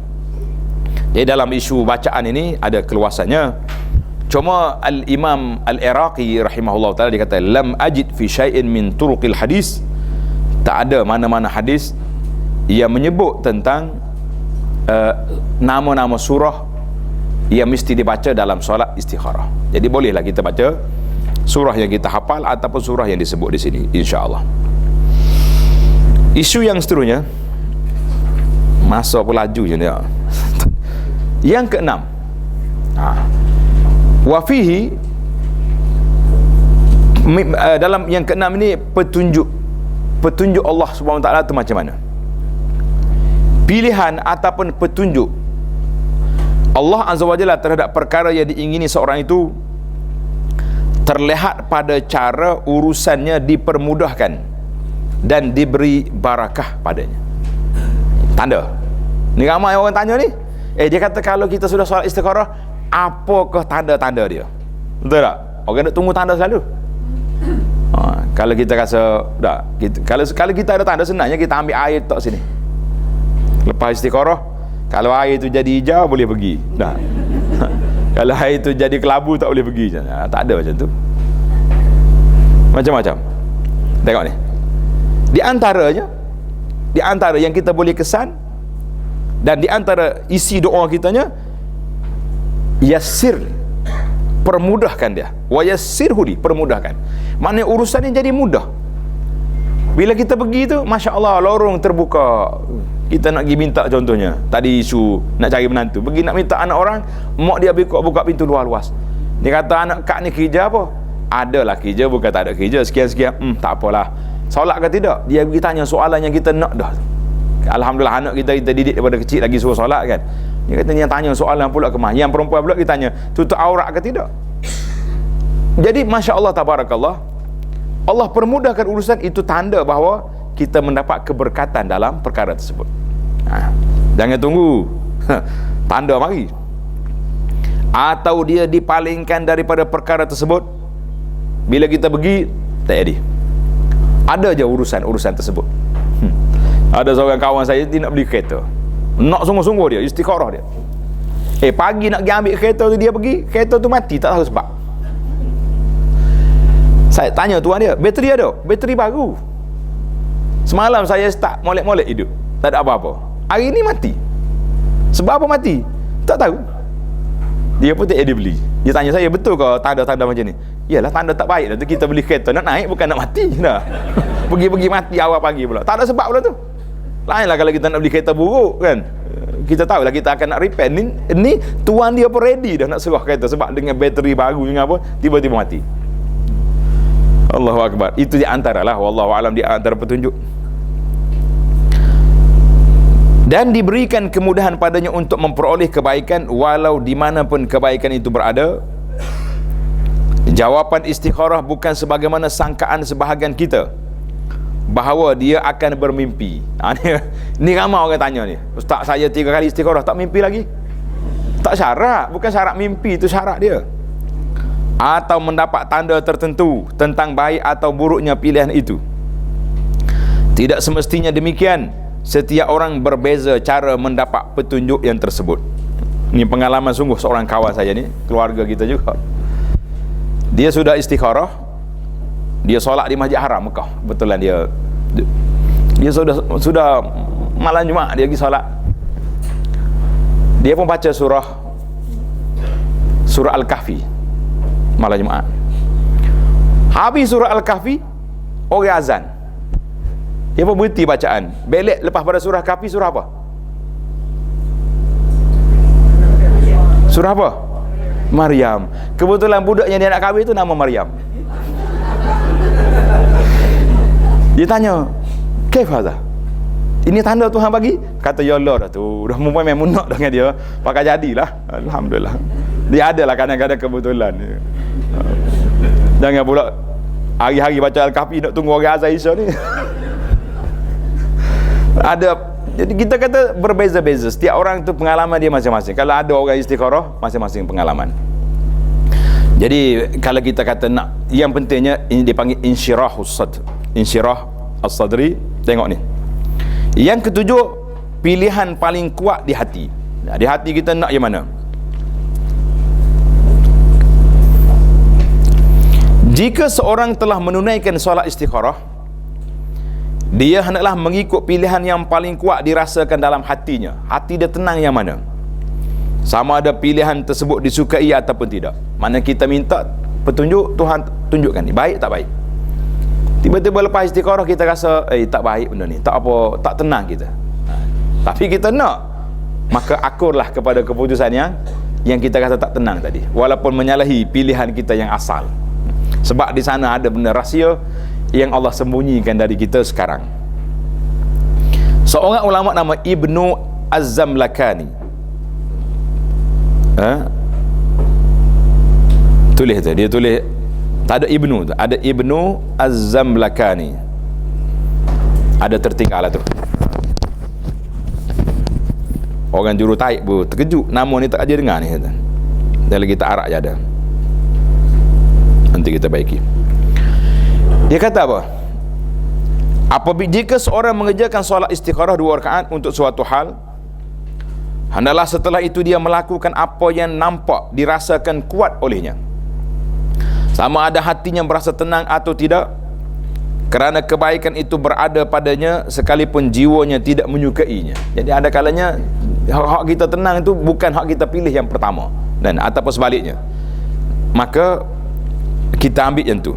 Jadi dalam isu bacaan ini ada keluasannya. Cuma Al-Imam Al-Iraqi rahimahullah ta'ala dia kata lam ajid fi syai'in min turuqil hadis, tak ada mana-mana hadis yang menyebut tentang nama-nama surah yang mesti dibaca dalam solat istikharah. Jadi bolehlah kita baca surah yang kita hafal ataupun surah yang disebut di sini, insya-Allah. Isu yang seterusnya, masa pun laju je dia. Yang keenam, wa fihi, dalam yang keenam ini petunjuk Allah Subhanahu Wa Taala itu macam mana? Pilihan ataupun petunjuk Allah Azza wa Jalla terhadap perkara yang diingini seorang itu terlihat pada cara urusannya dipermudahkan dan diberi barakah padanya. Tanda. Ni ramai orang tanya ni. Dia kata kalau kita sudah solat istikharah, apakah tanda-tanda dia? Betul tak? Orang nak tunggu tanda selalu. Kalau kita rasa dah, kalau kita ada tanda, senangnya kita ambil air tok sini. Lepas istikharah, kalau air tu jadi hijau boleh pergi. Dah. Kalau air tu jadi kelabu tak boleh pergi. Tak ada macam tu. Macam-macam. Tengok ni. Di antara yang kita boleh kesan dan di antara isi doa kitanya, yassir, permudahkan dia. Wa yassirhu li, permudahkan. Maknanya urusan ini jadi mudah. Bila kita pergi tu, Masya Allah, lorong terbuka. Kita nak pergi minta, contohnya tadi isu nak cari menantu, pergi nak minta anak orang, mak dia buka pintu luas-luas. Dia kata, anak kak ni kerja apa? Adalah kerja, bukan tak ada kerja, sekian-sekian. Tak apalah. Solat ke tidak? Dia pergi tanya soalan yang kita nak dah. Alhamdulillah, anak kita didik daripada kecil lagi suruh solat kan. Dia kata, dia tanya soalan pula kemah. Yang perempuan pula kita tanya, tutup aurat ke tidak? Jadi Masya Allah, tabarakallah, Allah permudahkan urusan itu, tanda bahawa kita mendapat keberkatan dalam perkara tersebut. Jangan tunggu tanda mari, atau dia dipalingkan daripada perkara tersebut. Bila kita pergi, tak jadi. Ada je urusan tersebut. Ada seorang kawan saya, dia nak beli kereta, nak sungguh-sungguh dia, istikharah dia. Pagi nak pergi ambil kereta tu, dia pergi, kereta tu mati, tak tahu sebab. Saya tanya tuan dia, bateri ada? Bateri baru. Semalam saya start, molek-molek hidup, tak ada apa-apa. Hari ni mati. Sebab apa mati? Tak tahu. Dia pun tak dia beli. Dia tanya saya, betul ke tanda-tanda macam ni? Yalah, tanda tak baik dah tu. Kita beli kereta nak naik, bukan nak mati dah. Pergi-pergi mati awal pagi pula. Tak ada sebab pula tu. Lainlah kalau kita nak beli kereta buruk kan, kita tahulah kita akan nak repair. Ni tuan dia pun ready dah nak serah kereta, sebab dengan bateri baru dengan apa, tiba-tiba mati. Allahu Akbar. Itu di antara lah, wallahu alam, di antara petunjuk. Dan diberikan kemudahan padanya untuk memperoleh kebaikan walau di mana pun kebaikan itu berada. Jawapan istikharah bukan sebagaimana sangkaan sebahagian kita bahawa dia akan bermimpi. Ni ramai orang tanya ni, Ustaz, saya 3 kali istikharah tak mimpi lagi. Tak syarat, bukan syarat mimpi, itu syarat dia. Atau mendapat tanda tertentu tentang baik atau buruknya pilihan itu. Tidak semestinya demikian. Setiap orang berbeza cara mendapat petunjuk yang tersebut. Ini pengalaman sungguh seorang kawan saya ni, keluarga kita juga. Dia sudah istikharah, dia solat di Masjid Haram Mekah. Betulan dia sudah malam Jumaat dia pergi solat. Dia pun baca surah Al-Kahfi malam Jumaat. Habis surah Al-Kahfi, orang azan. Dia pun berhenti bacaan. Belek lepas pada surah Kahfi, surah apa? Surah apa? Maryam. Kebetulan budak yang dia nak kahwin tu nama Maryam. Dia tanya, "Kaif hadha?" Ini tanda Tuhan bagi? Kata, "Ya Allah dah tu. Dah memang munak dengan dia. Pakai jadilah." Alhamdulillah. Dia adalah kadang-kadang kebetulan. Jangan pula hari-hari baca Al-Kahfi nak tunggu orang azan Isya ni. Ada, jadi kita kata berbeza-beza. Setiap orang tu pengalaman dia masing-masing. Kalau ada orang istikharah, masing-masing pengalaman. Jadi kalau kita kata nak, yang pentingnya ini dipanggil insyirahus sadr, insyirah as-sadri. Tengok ni. Yang ketujuh, pilihan paling kuat di hati. Di hati kita nak yang mana? Jika seorang telah menunaikan solat istikharah, dia hendaklah mengikut pilihan yang paling kuat dirasakan dalam hatinya. Hati dia tenang yang mana? Sama ada pilihan tersebut disukai ataupun tidak. Mana kita minta petunjuk, Tuhan tunjukkan ni baik tak baik. Tiba-tiba lepas istikharah kita rasa tak baik benda ni, tak apa, tak tenang kita. Tapi kita nak, maka akurlah kepada keputusan yang kita rasa tak tenang tadi, walaupun menyalahi pilihan kita yang asal. Sebab di sana ada benda rahsia yang Allah sembunyikan dari kita sekarang. Seorang ulama nama Ibnu Az-Zamlakani, tulis tu, dia tulis, tak ada Ibnu tu, ada Ibnu Az-Zamlakani. Ada tertinggal lah tu. Orang juru taib pun terkejut, nama ni tak aja dengar ni. Dalam kita Arab je ada. Nanti kita baiki. Dia kata apa? Jika seorang mengerjakan solat istikharah 2 rakaat untuk suatu hal, hendaklah setelah itu dia melakukan apa yang nampak dirasakan kuat olehnya, sama ada hatinya merasa tenang atau tidak, kerana kebaikan itu berada padanya sekalipun jiwanya tidak menyukainya. Jadi ada kalanya hak kita tenang itu bukan hak kita pilih yang pertama, dan ataupun sebaliknya, maka kita ambil yang tu.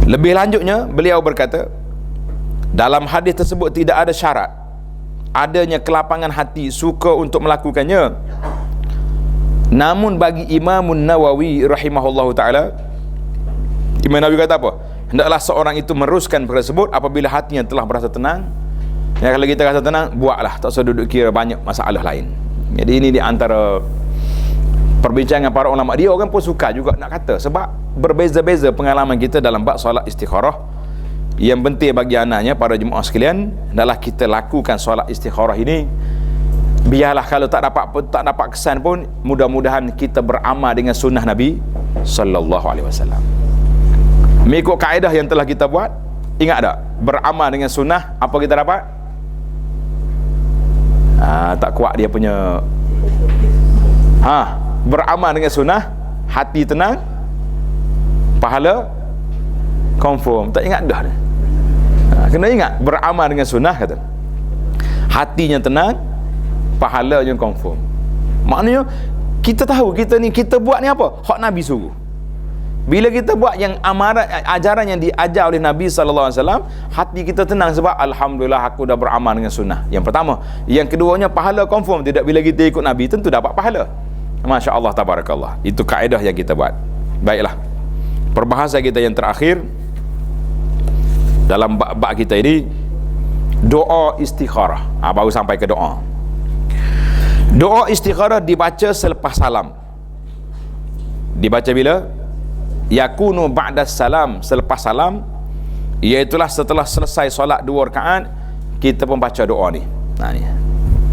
Lebih lanjutnya beliau berkata, dalam hadis tersebut tidak ada syarat adanya kelapangan hati suka untuk melakukannya. Namun bagi Imam Nawawi rahimahullahu taala, Imam Nawawi kata apa? Hendaklah seorang itu meneruskan perkara tersebut apabila hatinya telah berasa tenang. Ya, kalau kita rasa tenang, buatlah, tak usah duduk kira banyak masalah lain. Jadi ini di antara perbincangan para ulama. Dia orang pun suka juga nak kata, sebab berbeza-beza pengalaman kita dalam bab solat istikharah. Yang penting bagi anaknya, para jemaah sekalian, adalah kita lakukan solat istikharah ini. Biarlah kalau tak dapat kesan pun, mudah-mudahan kita beramal dengan sunnah Nabi sallallahu alaihi wasallam. Mengikut kaedah yang telah kita buat, ingat tak? Beramal dengan sunnah, apa kita dapat? Tak kuat dia punya. Beramal dengan sunnah, hati tenang, pahala confirm. Tak ingat dah. Kena ingat, beramal dengan sunnah, kata, hatinya tenang, pahalanya confirm. Maknanya kita tahu kita buat ni apa? Hak Nabi suruh. Bila kita buat yang ajaran yang diajar oleh Nabi SAW, hati kita tenang sebab alhamdulillah aku dah beramal dengan sunnah. Yang pertama. Yang keduanya, pahala confirm. Tidak, bila kita ikut Nabi tentu dapat pahala. Masya Allah, tabarakallah. Itu kaedah yang kita buat. Baiklah, perbahasan kita yang terakhir dalam bab kita ini, doa istikharah. Baru sampai ke doa. Doa istikharah dibaca selepas salam. Dibaca bila? Yakunu ba'da salam, selepas salam, iaitulah setelah selesai solat 2 rakaat, kita pun baca doa ni. Ni,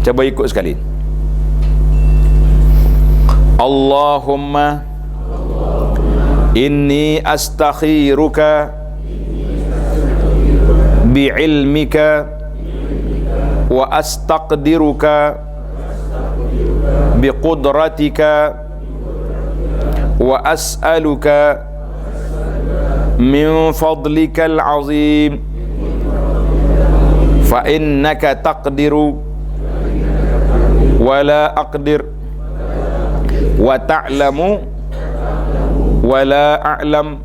cuba ikut sekali. Allahumma inni astakhiruka bi'ilmika wa astaqdiruka biqudratika wa as'aluka min fadlikal azim fa innaka taqdiru wa la aqdir wa ta'lamu wa la a'lam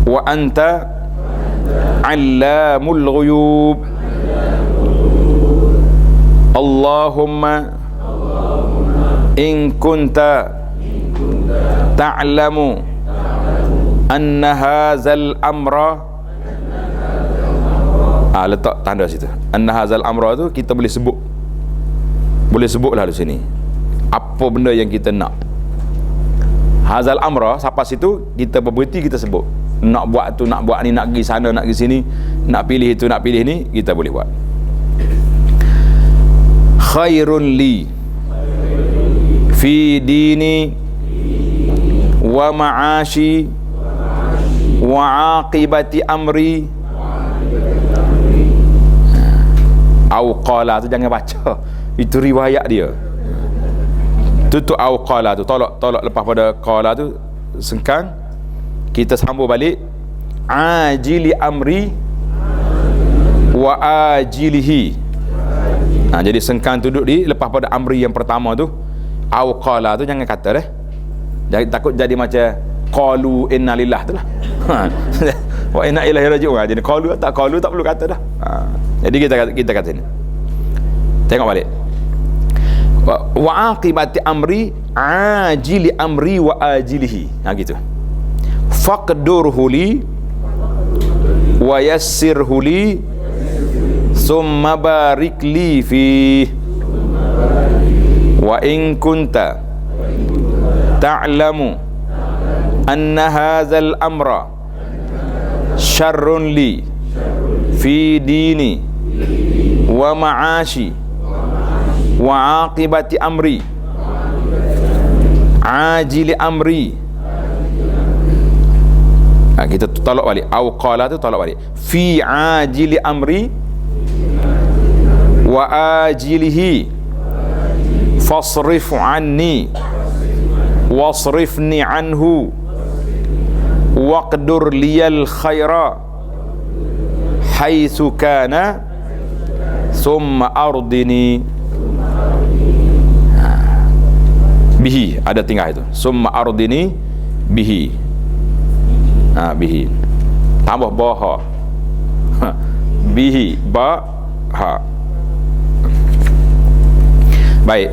wa anta 'allamul ghuyub. Allahumma in kunta ta'lamu anna hadzal amra, letak tanda situ. Anna hadzal amra tu kita boleh sebutlah di sini apa benda yang kita nak. Hadzal amra, sampai situ kita berberhenti, kita sebut nak buat tu, nak buat ni, nak pergi sana, nak pergi sini, nak pilih itu, nak pilih ni, kita boleh buat. Khairun li fi dini wa ma'ashi wa aqibati amri. Au qala tu jangan baca, itu riwayat dia. Tu au qala tu tolak lepas pada qala tu sengkang, kita sambung balik ajili amri wa ajilihi. Jadi sengkang tu duduk di lepas pada amri yang pertama tu. Au qala tu jangan kata dah. Takut jadi macam qalu inna lillah tu lah. Wa inna ilaihi raji'un. Jadi qalu tak perlu kata dah. Jadi kita kata ni. Tengok balik. Wa aqibati amri ajili amri wa ajilihi. Gitu. Faqdurhu li wa yassirhu li summa barik li fi wa in kunta ta'lamu anna hadzal amra syarrun li fi dini wa ma'ashi wa aqibati amri ajili amri. Kita tolak balik. Au qala tu tolak balik. Fi ajili amri wa ajilihi fasrif anni wasrifni anhu waqdur liyal khaira haitsu kana thumma ardini bihi. Ada tinggal itu, summa ardini bihi. Bihi tambah ba ha. Bihi ba ha. Baik.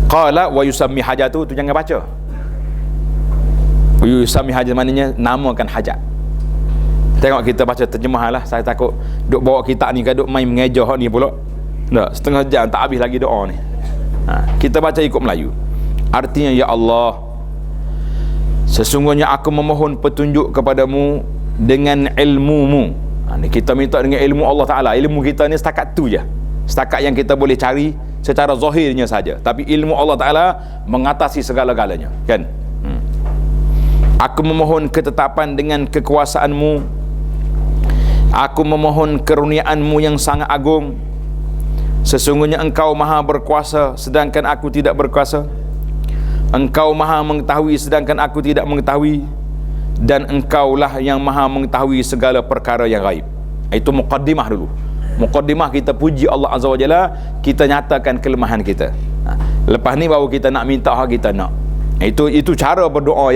Qala wa yusammi hajatu, tu jangan baca. Yusammi hajat maknanya namakan hajat. Tengok kita baca terjemahan lah. Saya takut duk bawa kitab ni ke duk main mengejah ni pula. Tak, setengah jam tak habis lagi doa ni. Kita baca ikut Melayu. Artinya, ya Allah, sesungguhnya aku memohon petunjuk kepadamu dengan ilmumu. Ni kita minta dengan ilmu Allah Ta'ala. Ilmu kita ni setakat tu je, setakat yang kita boleh cari secara zahirnya saja. Tapi ilmu Allah Ta'ala mengatasi segala-galanya, kan? Aku memohon ketetapan dengan kekuasaanmu. Aku memohon keruniaanmu yang sangat agung. Sesungguhnya engkau maha berkuasa sedangkan aku tidak berkuasa. Engkau maha mengetahui sedangkan aku tidak mengetahui. Dan engkaulah yang maha mengetahui segala perkara yang gaib. Itu muqaddimah dulu. Muqaddimah kita puji Allah Azza wa Jalla, kita nyatakan kelemahan kita. Lepas ni baru kita nak minta hak kita nak. Itu cara berdoa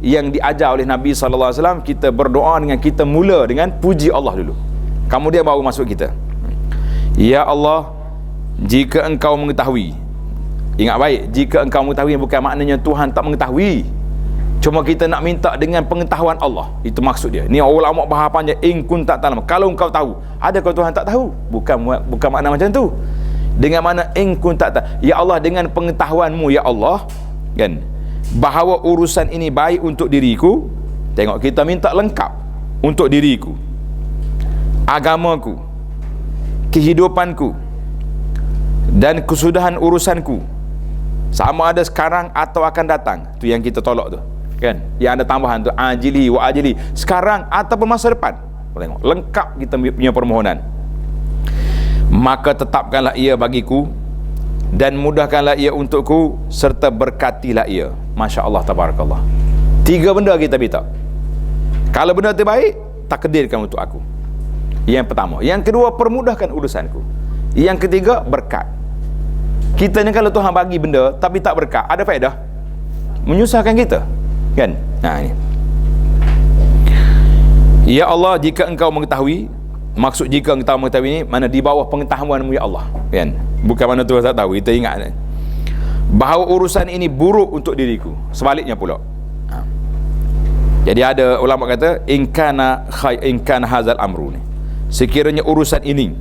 yang diajar oleh Nabi SAW. Kita berdoa dengan kita mula dengan puji Allah dulu, kemudian baru masuk kita. Ya Allah, jika engkau mengetahui, ingat baik, jika engkau mengetahui bukan maknanya Tuhan tak mengetahui, cuma kita nak minta dengan pengetahuan Allah. Itu maksud dia. Ni ulama bahapannya in kunta ta'lam, kalau engkau tahu. Adakah Tuhan tak tahu? Bukan makna macam tu. Dengan mana in kunta ta'lam, ya Allah, dengan pengetahuanmu ya Allah, kan, bahawa urusan ini baik untuk diriku. Tengok, kita minta lengkap untuk diriku, agamaku, kehidupanku, dan kesudahan urusanku, sama ada sekarang atau akan datang. Tu yang kita tolak tu, kan? Yang ada tambahan tu, ajili wa ajili, sekarang ataupun masa depan. Tengok, lengkap kita punya permohonan. Maka tetapkanlah ia bagiku dan mudahkanlah ia untukku, serta berkatilah ia. Masya Allah, tabarakallah. 3 benda kita minta. Kalau benda terbaik, takdirkan untuk aku. Yang pertama. Yang kedua, permudahkan urusanku. Yang ketiga, berkat. Kita ni kalau Tuhan bagi benda tapi tak berkat, ada faedah? Menyusahkan kita, kan? Ini. Ya Allah, jika engkau mengetahui, maksud jika engkau mengetahui ni, mana di bawah pengetahuanmu ya Allah, kan? Bukan mana Tuhan tak tahu. Kita ingat bahawa urusan ini buruk untuk diriku, sebaliknya pula. Jadi ada ulama kata, in kana hazal amru ni, sekiranya urusan ini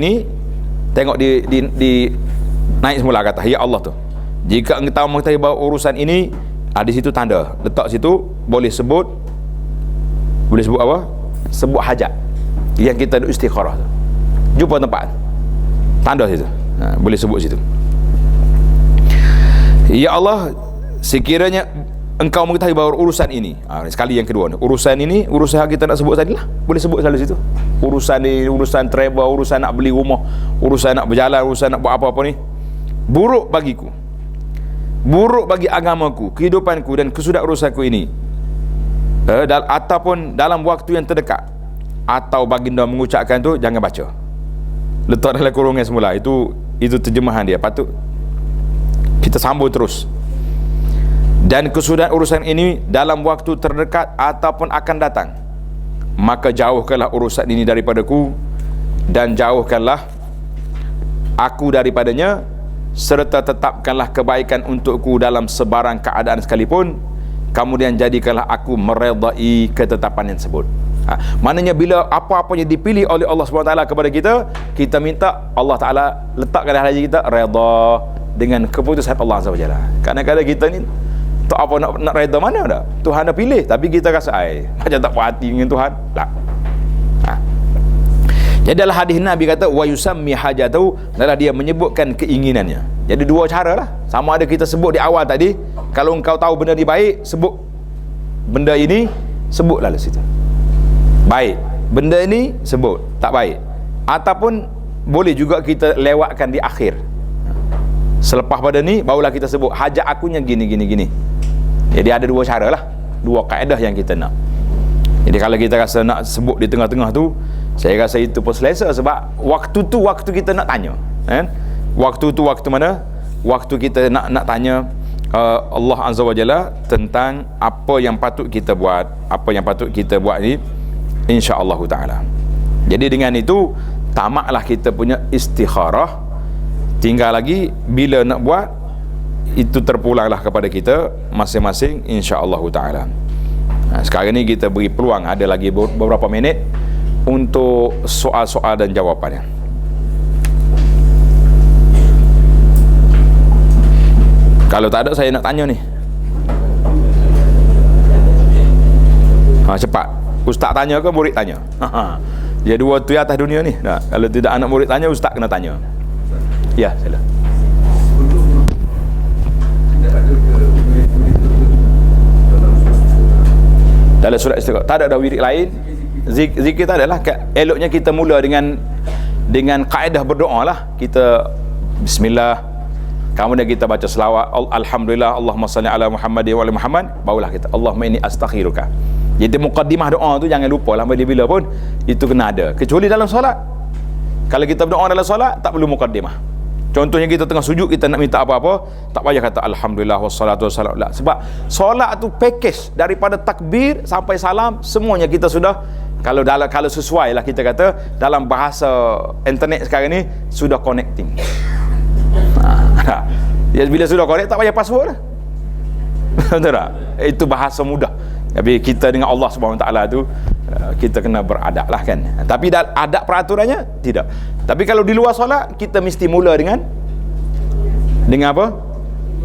ni, tengok di naik semula kata ya Allah tu, jika engkau mengetahui bahawa urusan ini, di situ tanda, letak situ, boleh sebut apa? Sebut hajat yang kita istikharah tu. Jumpa tempat, tanda situ, boleh sebut situ. Ya Allah, sekiranya engkau mengetahui bahawa urusan ini, sekali yang kedua ni, urusan ini, urusan kita nak sebut tadi lah, boleh sebut selalu situ. Urusan ni, urusan travel, urusan nak beli rumah, urusan nak berjalan, urusan nak buat apa-apa ni, buruk bagiku, buruk bagi agamaku, kehidupanku dan kesudahan urusanku ini, ataupun dalam waktu yang terdekat. Atau baginda mengucapkan tu, jangan baca, letak dalam kurungan semula. Itu terjemahan dia. Patut kita sambung terus. Dan kesudahan urusan ini dalam waktu terdekat ataupun akan datang, maka jauhkanlah urusan ini daripadaku, dan jauhkanlah aku daripadanya, serta tetapkanlah kebaikan untukku dalam sebarang keadaan sekalipun, kemudian jadikanlah aku meredai ketetapan yang tersebut. Maknanya bila apa-apa yang dipilih oleh Allah SWT kepada kita, kita minta Allah Ta'ala letakkan dalam hati kita reda dengan keputusan Allah SWT. Kadang-kadang kita ni tak apa nak reda mana dah, Tuhan dah pilih, tapi kita rasa macam tak puas hati dengan Tuhan lah. Jadi dalam hadis Nabi kata wa yusammi hajatahu, adalah dia menyebutkan keinginannya. Jadi 2 cara lah. Sama ada kita sebut di awal tadi, kalau engkau tahu benda ni baik, sebut benda ini, sebutlah di situ. Baik, benda ini sebut, tak baik. Ataupun boleh juga kita lewatkan di akhir. Selepas pada ni barulah kita sebut hajat akunya gini. Jadi ada 2 cara lah, 2 kaedah yang kita nak. Jadi kalau kita rasa nak sebut di tengah-tengah tu, saya rasa itu pun selesa, sebab waktu tu waktu kita nak tanya, kan? Waktu tu waktu mana? Waktu kita nak tanya Allah Azza wa Jalla tentang apa yang patut kita buat, apa yang patut kita buat ni, insya-Allah taala. Jadi dengan itu tamatlah kita punya istikharah. Tinggal lagi bila nak buat, itu terpulanglah kepada kita masing-masing, insya-Allah taala. Sekarang ni kita beri peluang, ada lagi beberapa minit untuk soal-soal dan jawapannya. Kalau tak ada, saya nak tanya ni. Cepat. Ustaz tanya ke murid tanya? Dia dua tu atas dunia ni. Nah, kalau tidak anak murid tanya, ustaz kena tanya. Ya, sila. Dalam surat istiqamah tak ada wirid lain. Zikir tak adalah. Eloknya kita mula dengan kaedah berdoa lah. Kita bismillah, kemudian kita baca selawat, alhamdulillah, Allahumma salli ala Muhammad wa ala Muhammad, barulah kita Allahumma inni astakhiruka. Jadi muqaddimah doa tu jangan lupa lah, bila pun itu kena ada, kecuali dalam solat. Kalau kita berdoa dalam solat tak perlu muqaddimah. Contohnya kita tengah sujud, kita nak minta apa-apa, tak payah kata alhamdulillah wassalatu wassalam. Sebab solat tu package daripada takbir sampai salam, semuanya kita sudah, kalau sesuai lah kita kata dalam bahasa internet sekarang ni, sudah connecting. Ya, bila sudah connect tak payah password lah. Betul tak? Itu bahasa mudah. Tapi kita dengan Allah Subhanahu Wa Taala tu, kita kena beradab lah kan. Tapi adab peraturannya tidak. Tapi kalau di luar solat, kita mesti mula dengan apa?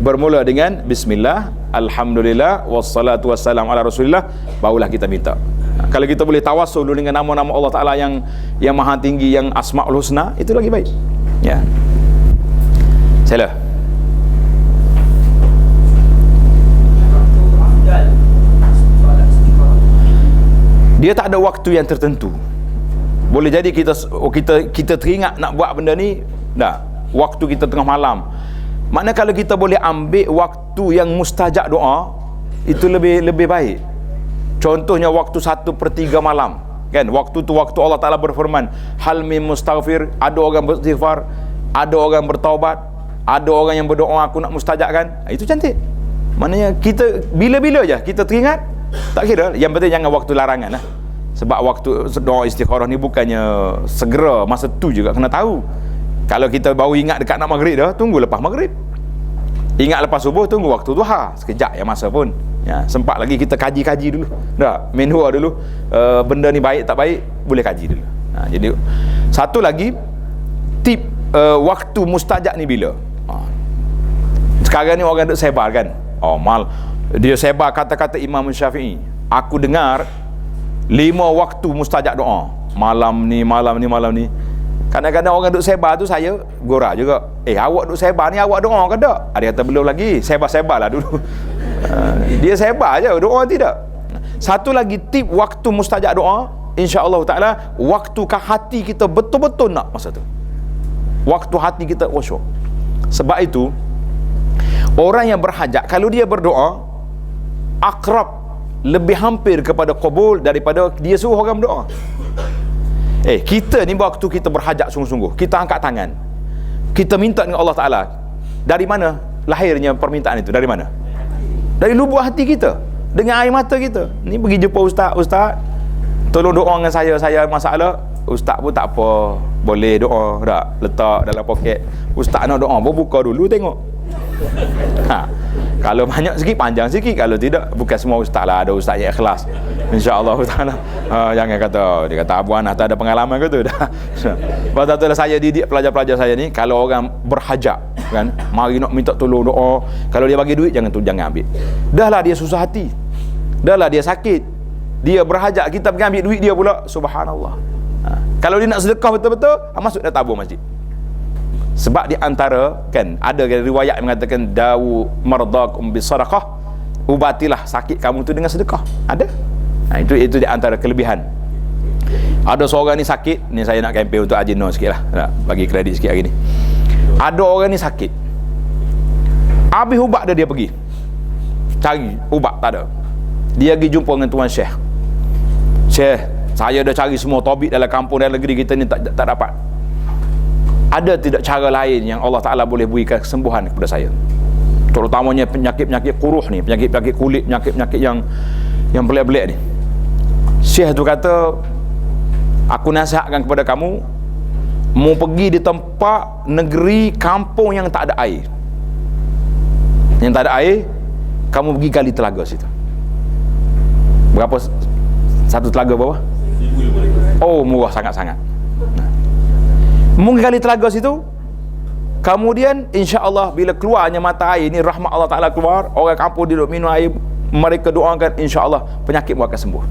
Bermula dengan bismillah, alhamdulillah, wassalatu wassalam ala rasulillah, barulah kita minta. Kalau kita boleh tawassul dengan nama-nama Allah Taala yang maha tinggi, yang asmaul husna, itu lagi baik. Ya. Sila. Dia tak ada waktu yang tertentu. Boleh jadi kita teringat nak buat benda ni, dah waktu kita tengah malam. Maknanya kalau kita boleh ambil waktu yang mustajab doa, itu lebih baik. Contohnya waktu 1/3 malam, kan? Waktu tu waktu Allah Taala berfirman, hal min mustaghfir, ada orang beristighfar, ada orang bertaubat, ada orang yang berdoa aku nak mustajabkan. Itu cantik. Maknanya kita bila-bila je kita teringat, tak kira. Yang penting jangan waktu larangan lah. Sebab waktu doa istikharah ni bukannya segera masa tu juga, kena tahu. Kalau kita baru ingat dekat nak maghrib dah, tunggu lepas maghrib. Ingat lepas subuh, tunggu waktu duha. Sekejap ya masa pun. Ya, sempat lagi kita kaji-kaji dulu. Dah, menua dulu. Benda ni baik tak baik, boleh kaji dulu. Jadi satu lagi tip, waktu mustajab ni bila? Sekarang ni orang duk sebar kan. Dia sebar kata-kata Imam Syafi'i. Aku dengar 5 waktu mustajab doa. Malam ni. Kadang-kadang orang duk sebar tu saya gora juga. Awak duk sebar ni, awak doa ke tak? Dia kata belum lagi, sebar-sebarlah dulu. Dia sebar je, doa tidak. Satu lagi tip waktu mustajab doa, insya-Allah taala, waktukah hati kita betul-betul nak masa tu. Waktu hati kita khusyuk. Sebab itu orang yang berhajat, kalau dia berdoa, akrab, lebih hampir kepada qabul daripada dia suruh orang berdoa. Kita ni waktu kita berhajat sungguh-sungguh, kita angkat tangan, kita minta dengan Allah Ta'ala. Dari mana lahirnya permintaan itu? Dari mana? Dari lubuk hati kita, dengan air mata kita. Ni pergi jumpa ustaz, tolong doa dengan saya masalah. Ustaz pun tak apa, boleh doa tak? Letak dalam poket. Ustaz nak doa, buka dulu tengok. Kalau banyak sikit, panjang sikit. Kalau tidak, bukan semua ustaz lah, ada ustaz yang ikhlas, insya-Allah taala. Jangan kata dia kata Abu Anas tak ada pengalaman ke tu dah. Lepas tu saya didik pelajar-pelajar saya ni, kalau orang berhajat kan, mari nak minta tolong doa, kalau dia bagi duit jangan ambil. Dah lah dia susah hati, dah lah dia sakit, dia berhajat, kita pergi ambil duit dia pula, subhanallah. Kalau dia nak sedekah betul-betul, masuk dah tabur masjid. Sebab di antara kan ada riwayat yang mengatakan dawu mardakum bisadaqah, ubatilah sakit kamu tu dengan sedekah. Ada. Itu di antara kelebihan. Ada seorang ni sakit, ni saya nak kempen untuk Ajino sikitlah. Nak bagi kredit sikit hari ni. Ada orang ni sakit. Habis ubat dia pergi. Cari ubat tak ada. Dia pergi jumpa dengan tuan Syekh. Syekh, saya dah cari semua tabib dalam kampung dan negeri kita ni tak dapat. Ada tidak cara lain yang Allah Ta'ala boleh berikan kesembuhan kepada saya? terutamanya penyakit-penyakit quruh ni, penyakit-penyakit kulit, penyakit-penyakit yang pelik-pelik ni. Syekh tu kata, aku nasihatkan kepada kamu, mau pergi di tempat negeri kampung yang tak ada air. Yang tak ada air, kamu pergi gali telaga situ. Berapa satu telaga berapa? Oh, murah sangat-sangat. Mungkin gali telaga situ, kemudian insya-Allah bila keluarnya mata air ni, rahmat Allah Taala keluar, orang kampung duduk minum air, mereka doakan, insya-Allah penyakit akan sembuh.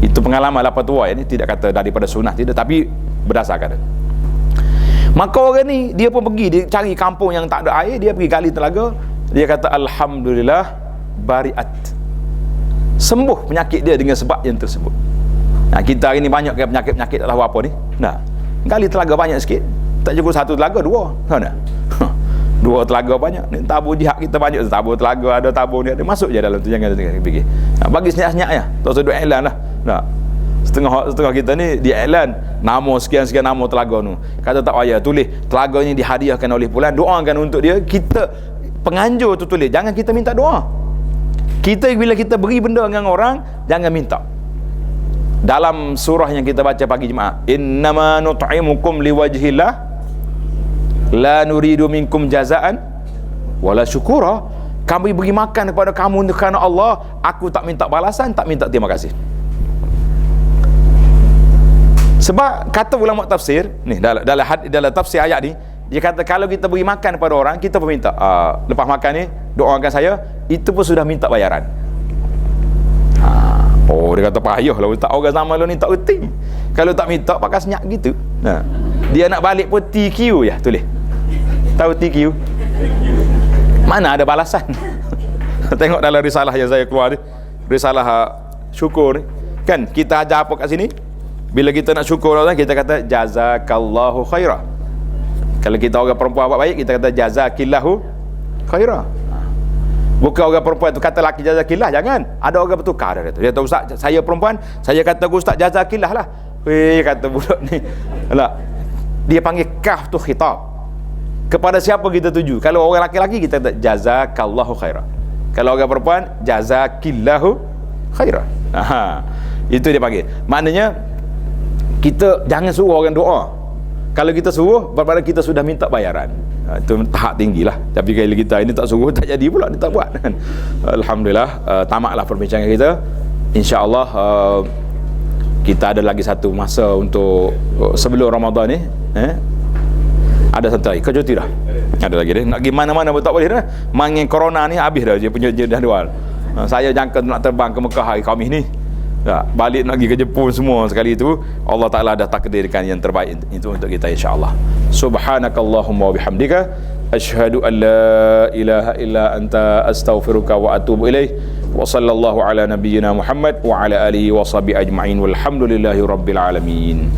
Itu pengalaman lapar tua ni, tidak kata daripada sunnah, tidak, tapi berdasarkan. Maka orang ni dia pun pergi, dia cari kampung yang tak ada air, dia pergi gali telaga, dia kata alhamdulillah bariat, sembuh penyakit dia dengan sebab yang tersebut. Nah, kita hari ni banyak ke penyakit-penyakik tak tahu apa ni. Nah, gali telaga banyak sikit, tak cukup satu telaga, dua. Mana? Dua telaga banyak. Ni tabur jihad kita banyak, tabur telaga ada, tabur ni ada, masuk je dalam tu, jangan fikir. Nah, bagi senyap-senyap ya. Tak usah duk iklan lah. Nah. Setengah kita ni dia iklan nama sekian-sekian nama telaga tu. Kata tak payah tulis telaga ni dihadiahkan oleh fulan, doakan untuk dia. Kita penganjur tu tulis, jangan kita minta doa. Kita bila kita beri benda dengan orang, jangan minta. Dalam surah yang kita baca pagi Jumaat, innama nut'imukum liwajhillah la nuridu minkum jazaan wala syukura. Kami beri makan kepada kamu kerana Allah, aku tak minta balasan, tak minta terima kasih. Sebab kata ulama tafsir ni, dalam tafsir ayat ni, dia kata kalau kita beri makan kepada orang, kita pun minta, lepas makan ni doakan saya, itu pun sudah minta bayaran. Oh, dia kata payah lah tak, orang zaman lu ni tak erti. Kalau tak minta pakai senyap gitu. Dia nak balik pun TQ ya tulis. Tahu TQ? Mana ada balasan. Tengok dalam risalah yang saya keluar ni, risalah syukur ni, kan kita ajar apa kat sini? Bila kita nak syukur orang, kita kata jazakallahu khairah. Kalau kita orang perempuan buat baik, kita kata jazakillahu khairah. Bukan orang perempuan tu kata laki jazakillah, jangan. Ada orang bertukar dia kata. Dia tahu ustaz, saya perempuan, saya kata ustaz jazakillah lah. Kata budak ni. Alah. Dia panggil kaf tu khitab. Kepada siapa kita tuju? Kalau orang laki-laki kita kata jazakallahu khairah. Kalau orang perempuan jazakillahu khairah. Itu dia panggil. Maknanya kita jangan suruh orang doa. Kalau kita suruh, berpada kita sudah minta bayaran. Itu tahap tinggi lah. Tapi kalau kita ini tak suruh, tak jadi pula, dia tak buat. Alhamdulillah, tamatlah perbincangan kita. InsyaAllah kita ada lagi satu masa untuk sebelum Ramadan ni. Ada satu lagi, kecuti dah. Ada lagi dia. Nak pergi mana-mana pun tak boleh dah. Mangin corona ni habis dah dia punya jadual. Saya jangka nak terbang ke Mekah hari Khamis ni. Balik nak pergi ke Jepun semua sekali itu, Allah Ta'ala dah takdirkan yang terbaik itu untuk kita insyaAllah. Subhanakallahumma wa bihamdika asyhadu an la ilaha illa anta astaghfiruka wa atubu ilaih. Wa sallallahu ala nabiyyina Muhammad wa ala alihi wa sahbihi ajma'in walhamdulillahi rabbil alamin.